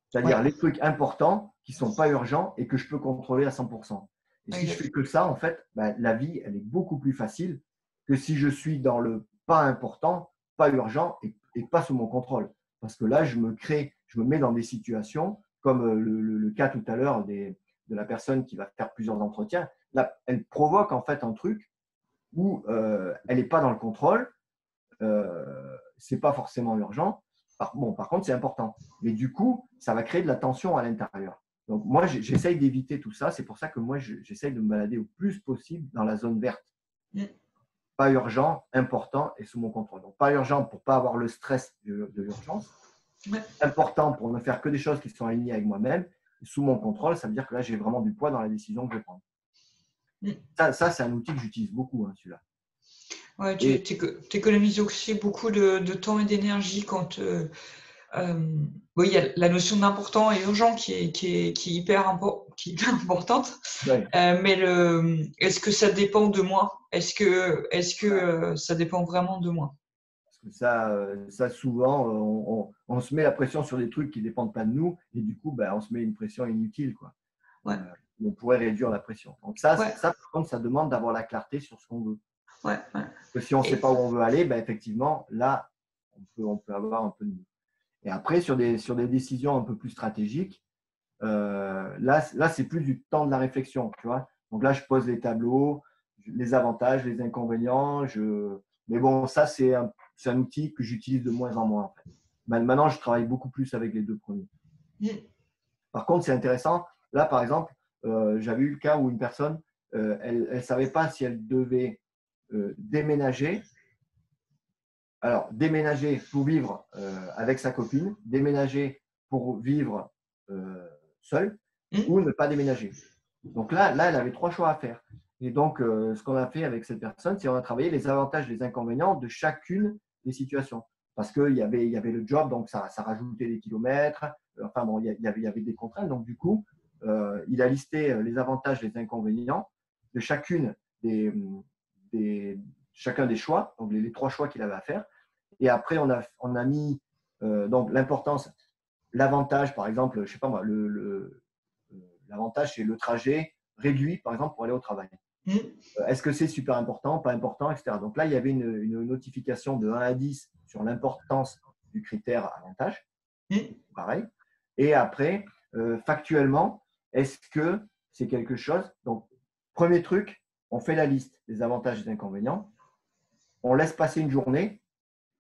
B: C'est-à-dire les trucs importants qui ne sont pas urgents et que je peux contrôler à 100%. Et si je fais que ça, en fait, la vie, elle est beaucoup plus facile que si je suis dans le pas important, pas urgent et pas sous mon contrôle. Parce que là, je me crée je me mets dans des situations comme le cas tout à l'heure de la personne qui va faire plusieurs entretiens. Là, elle provoque en fait un truc où elle n'est pas dans le contrôle, c'est pas forcément urgent. Par contre, c'est important. Mais du coup, ça va créer de la tension à l'intérieur. Donc, moi, j'essaye d'éviter tout ça. C'est pour ça que moi, j'essaye de me balader au plus possible dans la zone verte. Pas urgent, important et sous mon contrôle. Donc, pas urgent pour ne pas avoir le stress de l'urgence. Important pour ne faire que des choses qui sont alignées avec moi-même. Sous mon contrôle, ça veut dire que là, j'ai vraiment du poids dans la décision que je vais prendre. Ça c'est un outil que j'utilise beaucoup, hein, celui-là.
A: Ouais, tu économises aussi beaucoup de temps et d'énergie quand oui, il y a la notion d'important et urgent qui est hyper importante.
B: Ouais.
A: Mais est-ce que ça dépend de moi? Est-ce que ça dépend vraiment de moi?
B: Parce que ça souvent, on se met la pression sur des trucs qui ne dépendent pas de nous et du coup, on se met une pression inutile, quoi.
A: Ouais.
B: On pourrait réduire la pression. Donc ça, par contre, ça demande d'avoir la clarté sur ce qu'on veut.
A: Ouais.
B: Parce que si on ne sait pas où on veut aller, effectivement, là, on peut avoir un peu de. Et après, sur des décisions un peu plus stratégiques, là c'est plus du temps de la réflexion, tu vois. Donc là, je pose les tableaux, les avantages, les inconvénients. Mais bon, ça, c'est un outil que j'utilise de moins en moins, en fait. Maintenant, je travaille beaucoup plus avec les deux premiers. Par contre, c'est intéressant. Là, par exemple, j'avais eu le cas où une personne, elle ne savait pas si elle devait déménager. Alors, déménager pour vivre avec sa copine, déménager pour vivre seule ou ne pas déménager. Donc là, elle avait 3 choix à faire. Et donc, ce qu'on a fait avec cette personne, c'est qu'on a travaillé les avantages et les inconvénients de chacune des situations. Parce qu'il y avait le job, donc ça rajoutait des kilomètres. Enfin bon, il y avait des contraintes. Donc du coup, il a listé les avantages et les inconvénients de chacun des choix, donc les 3 choix qu'il avait à faire. Et après, on a mis donc l'importance, l'avantage, par exemple, je sais pas moi, l'avantage, c'est le trajet réduit, par exemple, pour aller au travail. Est-ce que c'est super important, pas important, etc. Donc là, il y avait une notification de 1 à 10 sur l'importance du critère avantage. Pareil. Et après, factuellement, est-ce que c'est quelque chose? Donc, premier truc, on fait la liste des avantages et des inconvénients. On laisse passer une journée.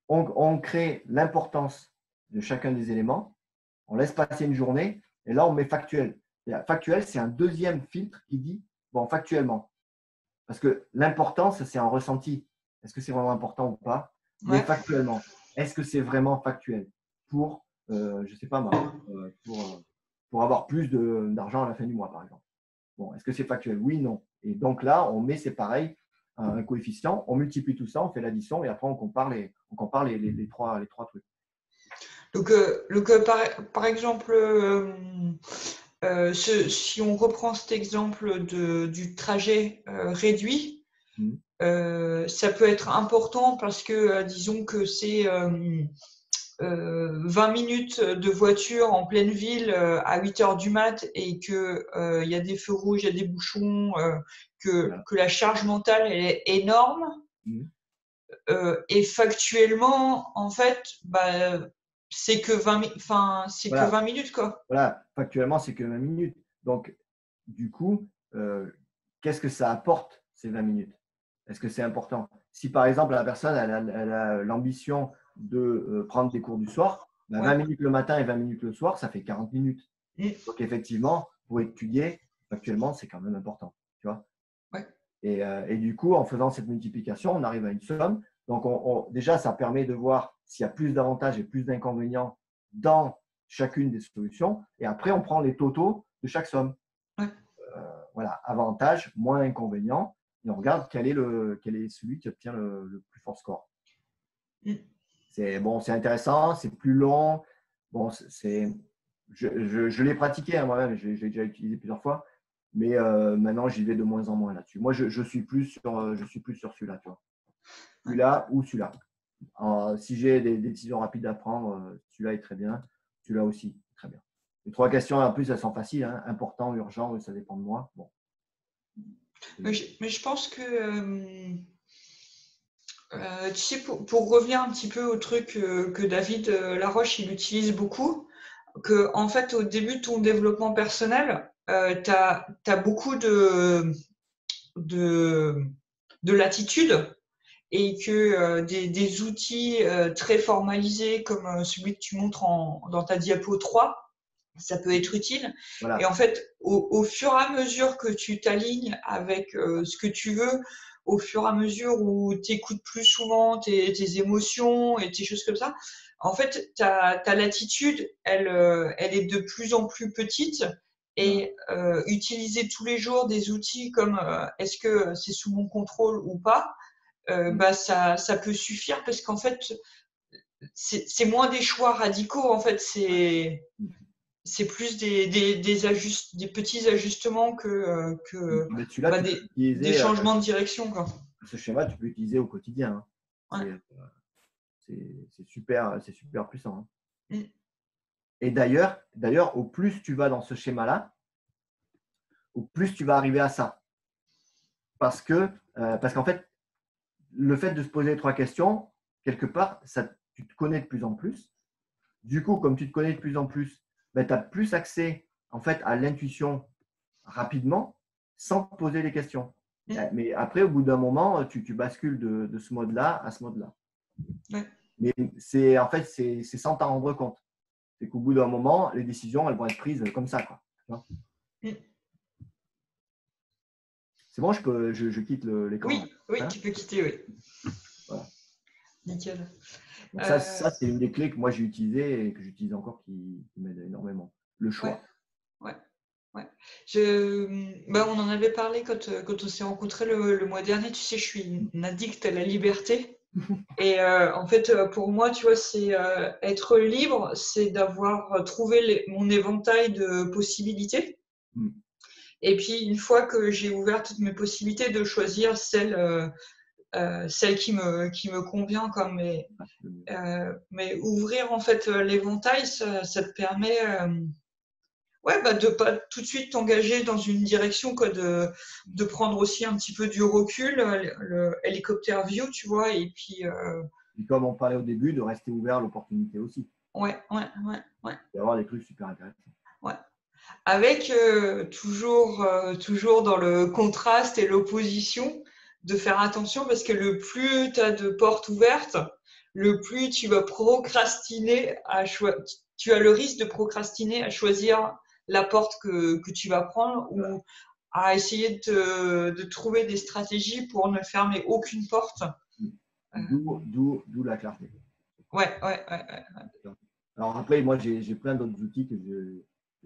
B: On crée l'importance de chacun des éléments. On laisse passer une journée. Et là, on met factuel. Et factuel, c'est un deuxième filtre qui dit, bon, factuellement. Parce que l'importance, c'est un ressenti. Est-ce que c'est vraiment important ou pas? Mais factuellement, est-ce que c'est vraiment factuel pour, je ne sais pas moi, pour avoir plus d'argent à la fin du mois, par exemple? Bon, est-ce que c'est factuel? Oui, non. Et donc là, on met, c'est pareil, un coefficient, on multiplie tout ça, on fait l'addition et après on compare les trois trucs.
A: Donc, par exemple, si on reprend cet exemple du trajet réduit, ça peut être important parce que, disons que c'est 20 minutes de voiture en pleine ville à 8 heures du mat et qu'il y a des feux rouges, il y a des bouchons, que la charge mentale elle est énorme. Et factuellement, en fait, c'est que 20 minutes, quoi.
B: Voilà, factuellement, c'est que 20 minutes. Donc, du coup, qu'est-ce que ça apporte, ces 20 minutes? Est-ce que c'est important? Si, par exemple, la personne elle a l'ambition de prendre des cours du soir, 20 minutes le matin et 20 minutes le soir, ça fait 40 minutes. Donc, effectivement, pour étudier, factuellement, c'est quand même important. Tu vois? Et du coup, en faisant cette multiplication, on arrive à une somme. Donc, déjà, ça permet de voir s'il y a plus d'avantages et plus d'inconvénients dans chacune des solutions. Et après, on prend les totaux de chaque somme. Voilà, avantage moins inconvénient. Et on regarde quel est celui qui obtient le plus fort score. C'est intéressant, c'est plus long. Bon, je l'ai pratiqué moi-même, j'ai déjà utilisé plusieurs fois. Mais maintenant, j'y vais de moins en moins là-dessus. Moi, je suis plus sur celui-là, tu vois. Celui-là ou celui-là. Si j'ai des décisions rapides à prendre, celui-là est très bien. Celui-là aussi, très bien. Les 3 questions, en plus, elles sont faciles. Hein. Important, urgent, ça dépend de moi. Bon.
A: Mais je pense que, tu sais, pour revenir un petit peu au truc que David Laroche, il utilise beaucoup, que, en fait, au début de ton développement personnel, tu as beaucoup de, de latitude et que des outils très formalisés comme celui que tu montres dans ta diapo 3, ça peut être utile. Et
B: Voilà.
A: en fait, au fur et à mesure que tu t'alignes avec ce que tu veux, au fur et à mesure où tu écoutes plus souvent tes émotions et tes choses comme ça, en fait, ta latitude, elle est de plus en plus petite.
B: Voilà.
A: Et utiliser tous les jours des outils comme est-ce que c'est sous mon contrôle ou pas, bah ça peut suffire parce qu'en fait c'est moins des choix radicaux, en fait c'est plus des petits ajustements que
B: Mais celui-là,
A: bah,
B: tu peux
A: des
B: l'utiliser,
A: changements de direction, quoi.
B: ce schéma, tu peux l'utiliser au quotidien, hein.
A: Ouais.
B: C'est super puissant, hein.
A: Mm.
B: Et d'ailleurs, au plus tu vas dans ce schéma-là, au plus tu vas arriver à ça. Parce qu'en fait, le fait de se poser 3 questions, quelque part, tu te connais de plus en plus. Du coup, comme tu te connais de plus en plus, ben, tu as plus accès en fait, à l'intuition rapidement sans te poser les questions.
A: Mm.
B: Mais après, au bout d'un moment, tu bascules de ce mode-là à ce mode-là.
A: Ouais.
B: Mais en fait, c'est sans t'en rendre compte. C'est qu'au bout d'un moment, les décisions, elles vont être prises comme ça, quoi.
A: Mm.
B: C'est bon, je quitte l'écran.
A: Oui,
B: Hein.
A: tu peux quitter, oui.
B: Voilà.
A: Nickel.
B: Donc ça c'est une des clés que moi j'ai utilisées et que j'utilise encore qui m'aide énormément. Le
A: Ouais,
B: choix.
A: ouais, ouais. Bah, on en avait parlé quand on s'est rencontrés le mois dernier. Tu sais, je suis une addict à la liberté. Et en fait, pour moi, tu vois, c'est être libre, c'est d'avoir trouvé mon éventail de possibilités.
B: Mm.
A: Et puis, une fois que j'ai ouvert toutes mes possibilités, de choisir celle qui me convient. Quoi. Mais ouvrir en fait l'éventail, ça te permet ouais, bah, de pas tout de suite t'engager dans une direction, quoi, de prendre aussi un petit peu du recul, le hélicoptère view, tu vois, et puis
B: Et comme on parlait au début, de rester ouvert à l'opportunité aussi.
A: ouais.
B: Et avoir des trucs super intéressants.
A: Ouais. Avec toujours dans le contraste et l'opposition, de faire attention parce que le plus tu as de portes ouvertes, le plus tu vas procrastiner tu as le risque de procrastiner à choisir la porte que tu vas prendre ou à essayer de trouver des stratégies pour ne fermer aucune porte.
B: D'où la clarté.
A: Ouais.
B: Alors après, moi, j'ai plein d'autres outils que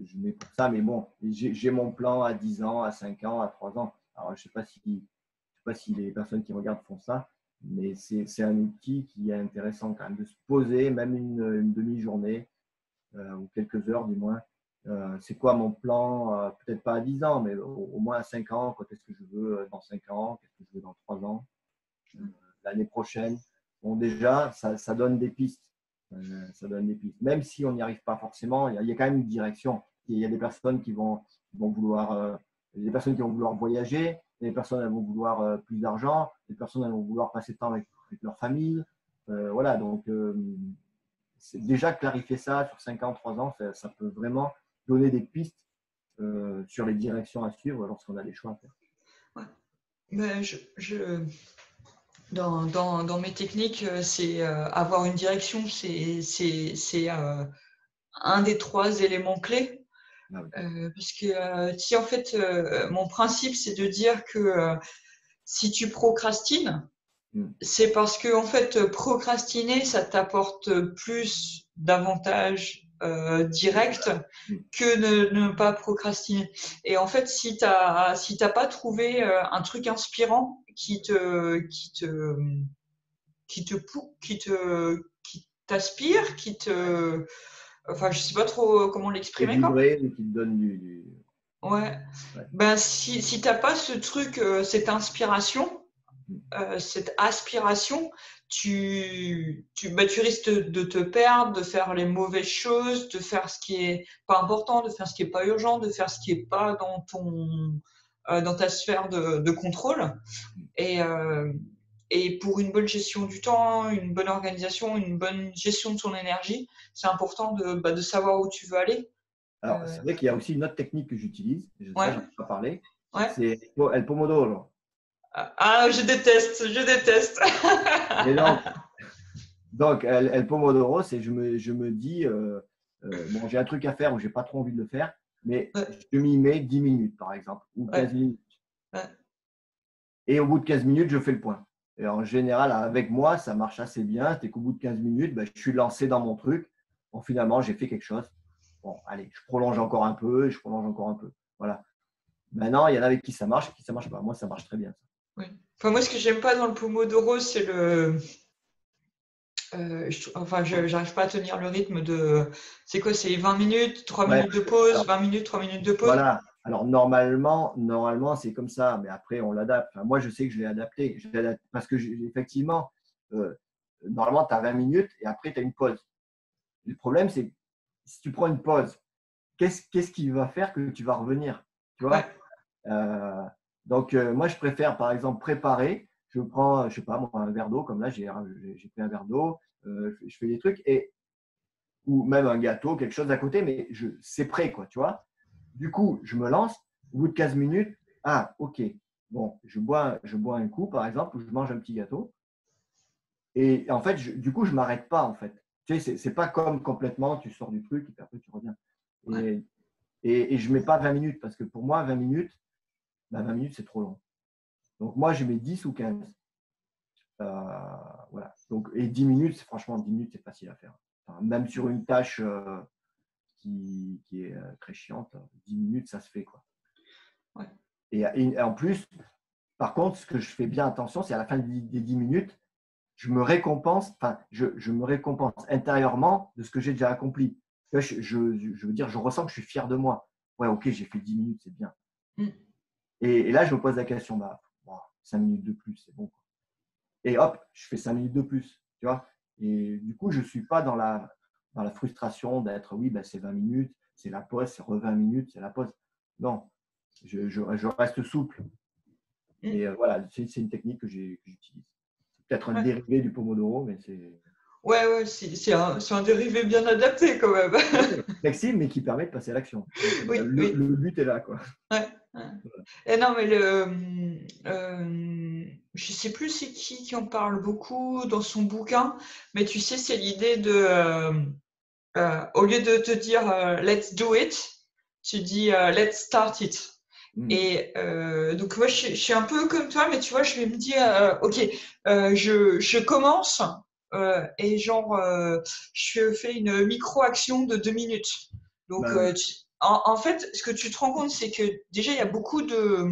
B: je mets pour ça, mais bon, j'ai mon plan à 10 ans, à 5 ans, à 3 ans. Alors, je sais pas si les personnes qui regardent font ça, mais c'est un outil qui est intéressant quand même de se poser, même une demi-journée ou quelques heures du moins. C'est quoi mon plan, peut-être pas à 10 ans, mais au moins à 5 ans, quand est-ce que je veux dans 5 ans, qu'est-ce que je veux dans 3 ans, l'année prochaine. Bon, déjà, ça donne des pistes. Ça donne des pistes. Même si on n'y arrive pas forcément, il y a quand même une direction. Il y a des personnes qui vont vouloir, des personnes qui vont vouloir voyager, des personnes qui vont vouloir plus d'argent, des personnes qui vont vouloir passer de temps avec leur famille. Voilà, donc c'est déjà clarifier ça sur 5 ans, 3 ans, ça peut vraiment donner des pistes sur les directions à suivre lorsqu'on a des choix à faire.
A: Ouais. Ben, dans mes techniques, c'est avoir une direction, c'est un des 3 éléments clés.
B: Ah oui.
A: Parce que si en fait, mon principe, c'est de dire que si tu procrastines, c'est parce que en fait, procrastiner, ça t'apporte plus d'avantages directs que ne pas procrastiner. Et en fait, si t'as pas trouvé un truc inspirant qui t'aspire, enfin, je sais pas trop comment
B: Et
A: l'exprimer, quoi.
B: vibrer, qui te donne
A: Ouais.
B: Ouais.
A: Ben, si t'as pas ce truc, cette inspiration, cette aspiration, tu risques de te perdre, de faire les mauvaises choses, de faire ce qui est pas important, de faire ce qui est pas urgent, de faire ce qui est pas dans ta sphère de contrôle. Et Et pour une bonne gestion du temps, une bonne organisation, une bonne gestion de son énergie, c'est important de savoir où tu veux aller.
B: Alors, c'est vrai qu'il y a aussi une autre technique que j'utilise, ça,
A: Ouais,
B: j'en ai pas parlé,
A: ouais.
B: c'est El Pomodoro.
A: Ah, je déteste, je déteste.
B: Et donc El Pomodoro, c'est je me dis, bon, j'ai un truc à faire où j'ai pas trop envie de le faire, mais
A: Ouais,
B: je m'y mets 10 minutes, par exemple, ou
A: ouais,
B: 15 minutes.
A: ouais.
B: Et au bout de 15 minutes, je fais le point. Et en général, avec moi, ça marche assez bien. C'est qu'au bout de 15 minutes, ben, je suis lancé dans mon truc. Bon, finalement, j'ai fait quelque chose. Bon, allez, je prolonge encore un peu, je prolonge encore un peu. Voilà. Maintenant, il y en a avec qui ça marche, qui ça marche pas. Moi, ça marche très bien.
A: Oui. Enfin, moi, ce que j'aime pas dans le Pomodoro, c'est enfin, j'arrive pas à tenir le rythme de. C'est quoi? C'est 20 minutes, 3
B: Ouais.
A: minutes de pause,
B: Alors,
A: 20 minutes, 3 minutes de pause.
B: voilà. Alors, normalement, c'est comme ça. Mais après, on l'adapte. Enfin, moi, je sais que je l'ai adapté. Parce que, effectivement, normalement, tu as 20 minutes et après, tu as une pause. Le problème, c'est si tu prends une pause, qu'est-ce qui va faire que tu vas revenir? Tu
A: Ouais,
B: vois? Euh, donc, moi, je préfère, par exemple, préparer. Je prends, je sais pas, moi, un verre d'eau, comme là, j'ai pris un verre d'eau, je fais des trucs, ou même un gâteau, quelque chose à côté, mais c'est prêt, quoi, tu vois? Du coup, je me lance. Au bout de 15 minutes, ah, ok, bon, je bois un coup, par exemple, ou je mange un petit gâteau. Et en fait, du coup, je ne m'arrête pas, en fait. Tu sais, c'est pas comme complètement, tu sors du truc et puis après, tu reviens.
A: ouais.
B: Et, et je ne mets pas 20 minutes parce que pour moi, 20 minutes, ben 20 minutes, c'est trop long. Donc, moi, je mets 10 ou 15. Voilà. Donc, et 10 minutes, franchement, 10 minutes, c'est facile à faire. Enfin, même sur une tâche qui est très chiante, 10 minutes, ça se fait, quoi.
A: Ouais.
B: Et en plus, par contre, ce que je fais bien attention, c'est à la fin des 10 minutes, je me récompense, enfin, je me récompense intérieurement de ce que j'ai déjà accompli. Je veux dire, je ressens que je suis fier de moi. Ouais, ok, j'ai fait 10 minutes, c'est bien.
A: Mm.
B: Et là, je me pose la question, bah, bon, 5 minutes de plus, c'est bon. Et hop, je fais 5 minutes de plus, tu vois. Et du coup, je ne suis pas dans la frustration d'être, oui, ben, c'est 20 minutes, c'est la pause, c'est 20 minutes, c'est la pause. Non, je reste souple.
A: Mm.
B: Et voilà, c'est une technique que j'utilise. C'est peut-être un
A: Ouais.
B: dérivé du Pomodoro, mais c'est
A: Ouais, ouais, c'est un dérivé bien adapté quand même.
B: ouais, flexible, mais qui permet de passer à l'action. Donc,
A: Oui, oui.
B: le but est là, quoi.
A: Ouais, ouais. Et non, mais je sais plus c'est qui en parle beaucoup dans son bouquin, mais tu sais, c'est l'idée au lieu de te dire let's do it, tu dis let's start it.
B: Mm.
A: Et donc moi je suis un peu comme toi, mais tu vois, je vais me dire ok, je commence et genre je fais une micro-action de 2 minutes. Donc
B: Bah oui.
A: en fait, ce que tu te rends compte, c'est que déjà il y a beaucoup de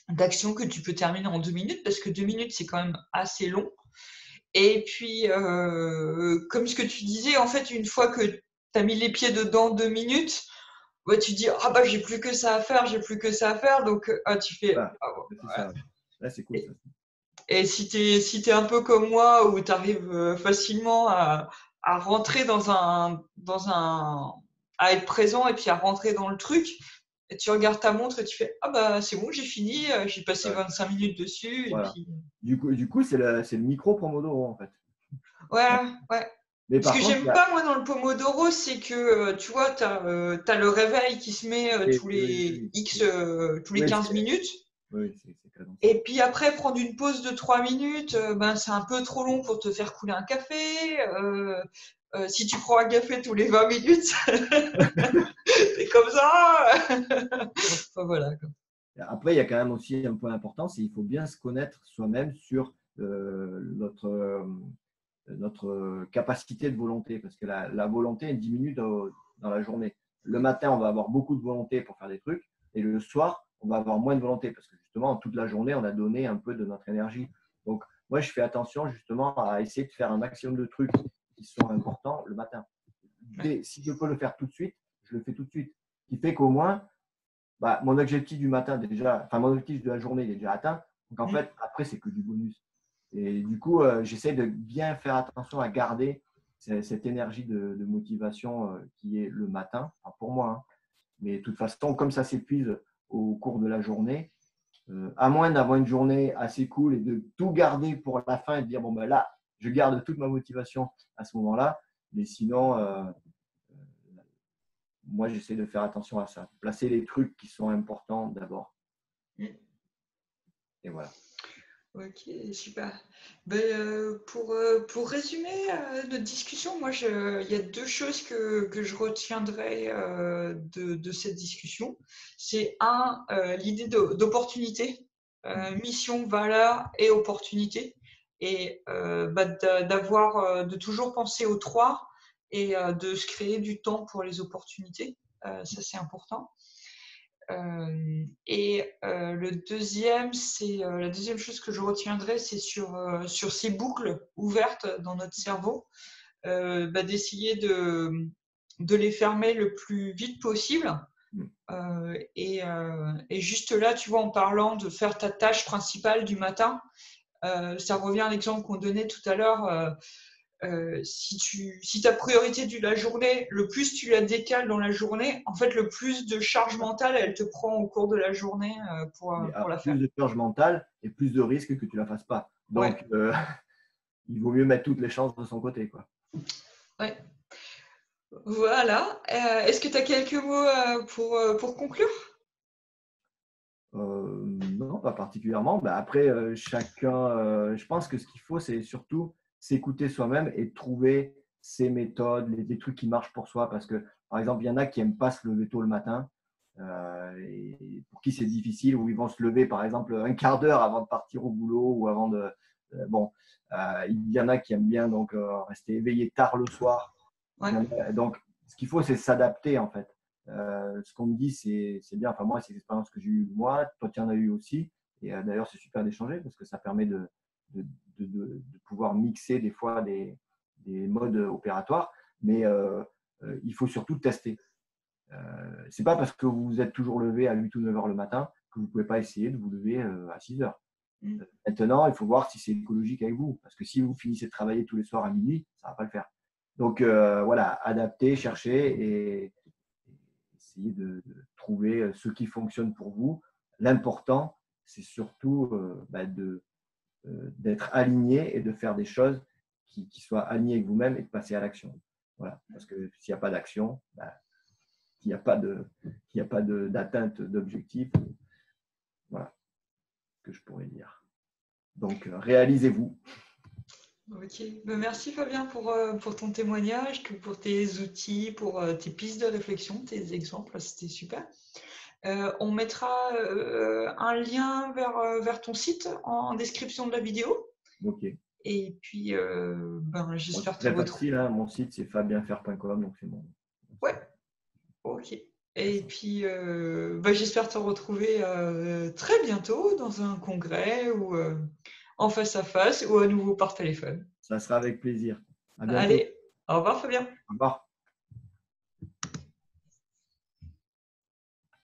A: d'actions que tu peux terminer en 2 minutes parce que 2 minutes c'est quand même assez long. Et puis comme ce que tu disais, en fait, une fois que tu as mis les pieds dedans 2 minutes, ouais, tu dis ah bah j'ai plus que ça à faire, j'ai plus que ça à faire, donc tu fais
B: Voilà.
A: ah, ouais.
B: C'est ça. Là, c'est cool, ça.
A: Et si t'es un peu comme moi où tu arrives facilement à rentrer à être présent et puis à rentrer dans le truc, et tu regardes ta montre et tu fais ah bah c'est bon, j'ai fini, j'ai passé
B: Ouais.
A: 25 minutes dessus et
B: Voilà.
A: puis
B: Du coup c'est le micro Pomodoro, en fait.
A: ouais,
B: Voilà.
A: ouais.
B: Mais
A: Ce
B: par
A: que
B: contre, il y
A: j'aime
B: a.
A: pas moi dans le Pomodoro, c'est que tu vois, t'as le réveil qui se met
B: Oui, oui, oui.
A: tous les
B: Oui,
A: 15 minutes.
B: oui, c'est cadencé.
A: Et puis après, prendre une pause de 3 minutes, ben, c'est un peu trop long pour te faire couler un café. Si tu prends un café tous les 20 minutes, c'est comme ça. Enfin, voilà.
B: Après, il y a quand même aussi un point important, c'est qu'il faut bien se connaître soi-même sur notre capacité de volonté, parce que la volonté elle diminue dans la journée. Le matin, on va avoir beaucoup de volonté pour faire des trucs, et le soir, on va avoir moins de volonté, parce que justement, toute la journée, on a donné un peu de notre énergie. Donc, moi, je fais attention justement à essayer de faire un maximum de trucs qui sont importants le matin. Si je peux le faire tout de suite, je le fais tout de suite. Ce qui fait qu'au moins, bah, mon objectif du matin, déjà, enfin, mon objectif de la journée, il est déjà atteint. Donc, en
A: Mm.
B: fait, après, c'est que du bonus. Et du coup, j'essaie de bien faire attention à garder cette énergie de motivation qui est le matin, enfin, pour moi. Hein. Mais de toute façon, comme ça s'épuise au cours de la journée, à moins d'avoir une journée assez cool et de tout garder pour la fin et de dire, bon, ben là, je garde toute ma motivation à ce moment-là. Mais sinon, moi, j'essaie de faire attention à ça. Placer les trucs qui sont importants d'abord.
A: Mm.
B: Et voilà.
A: Ok, super. Ben, pour résumer notre discussion, moi, il y a deux choses que je retiendrai de cette discussion. C'est l'idée d'opportunité, mission, valeur et opportunité. Et de toujours penser aux trois et de se créer du temps pour les opportunités. Ça, c'est important. La deuxième chose que je retiendrai, c'est sur ces boucles ouvertes dans notre cerveau, d'essayer de les fermer le plus vite possible. Et juste là, tu vois, en parlant de faire ta tâche principale du matin, ça revient à l'exemple qu'on donnait tout à l'heure. Si ta priorité de la journée, le plus tu la décales dans la journée, en fait, le plus de charge mentale, elle te prend au cours de la journée pour la faire.
B: Plus de charge mentale et plus de risques que tu ne la fasses pas. Donc,
A: Ouais.
B: Il vaut mieux mettre toutes les chances de son côté, quoi.
A: Ouais. Voilà. Est-ce que tu as quelques mots pour conclure?
B: Non, pas particulièrement. Bah, après, chacun, je pense que ce qu'il faut, c'est surtout s'écouter soi-même et trouver ses méthodes, les trucs qui marchent pour soi. Parce que, par exemple, il y en a qui n'aiment pas se lever tôt le matin et pour qui c'est difficile, ou ils vont se lever, par exemple, un quart d'heure avant de partir au boulot ou avant de. Il y en a qui aiment bien donc rester éveillé tard le soir.
A: Ouais.
B: Donc, ce qu'il faut, c'est s'adapter, en fait. Ce qu'on me dit, c'est bien. Enfin, moi, c'est l'expérience que j'ai eue moi. Toi, tu en as eu aussi. Et d'ailleurs, c'est super d'échanger parce que ça permet de pouvoir mixer des fois des modes opératoires. Mais il faut surtout tester. C'est pas parce que vous êtes toujours levé à 8 ou 9 heures le matin que vous ne pouvez pas essayer de vous lever à 6 heures. Maintenant, il faut voir si c'est écologique avec vous. Parce que si vous finissez de travailler tous les soirs à minuit, ça ne va pas le faire. Donc, voilà, adapter, chercher et essayer de trouver ce qui fonctionne pour vous. L'important, c'est surtout d'être aligné et de faire des choses qui soient alignées avec vous-même et de passer à l'action. Voilà. Parce que s'il n'y a pas d'action, il n'y a pas d'atteinte d'objectif. Voilà ce que je pourrais dire. Donc, réalisez-vous.
A: Ok. Merci Fabien pour ton témoignage, pour tes outils, pour tes pistes de réflexion, tes exemples, c'était super. On mettra un lien vers ton site en description de la vidéo.
B: Ok.
A: Et puis, j'espère te
B: C'est très
A: retrouver.
B: facile, hein. Mon site, c'est fabienfer.com, donc c'est mon.
A: Ouais, ok. Et puis, j'espère te retrouver très bientôt dans un congrès ou en face à face ou à nouveau par téléphone.
B: Ça sera avec plaisir. À bientôt.
A: Allez, au revoir Fabien.
B: Au revoir.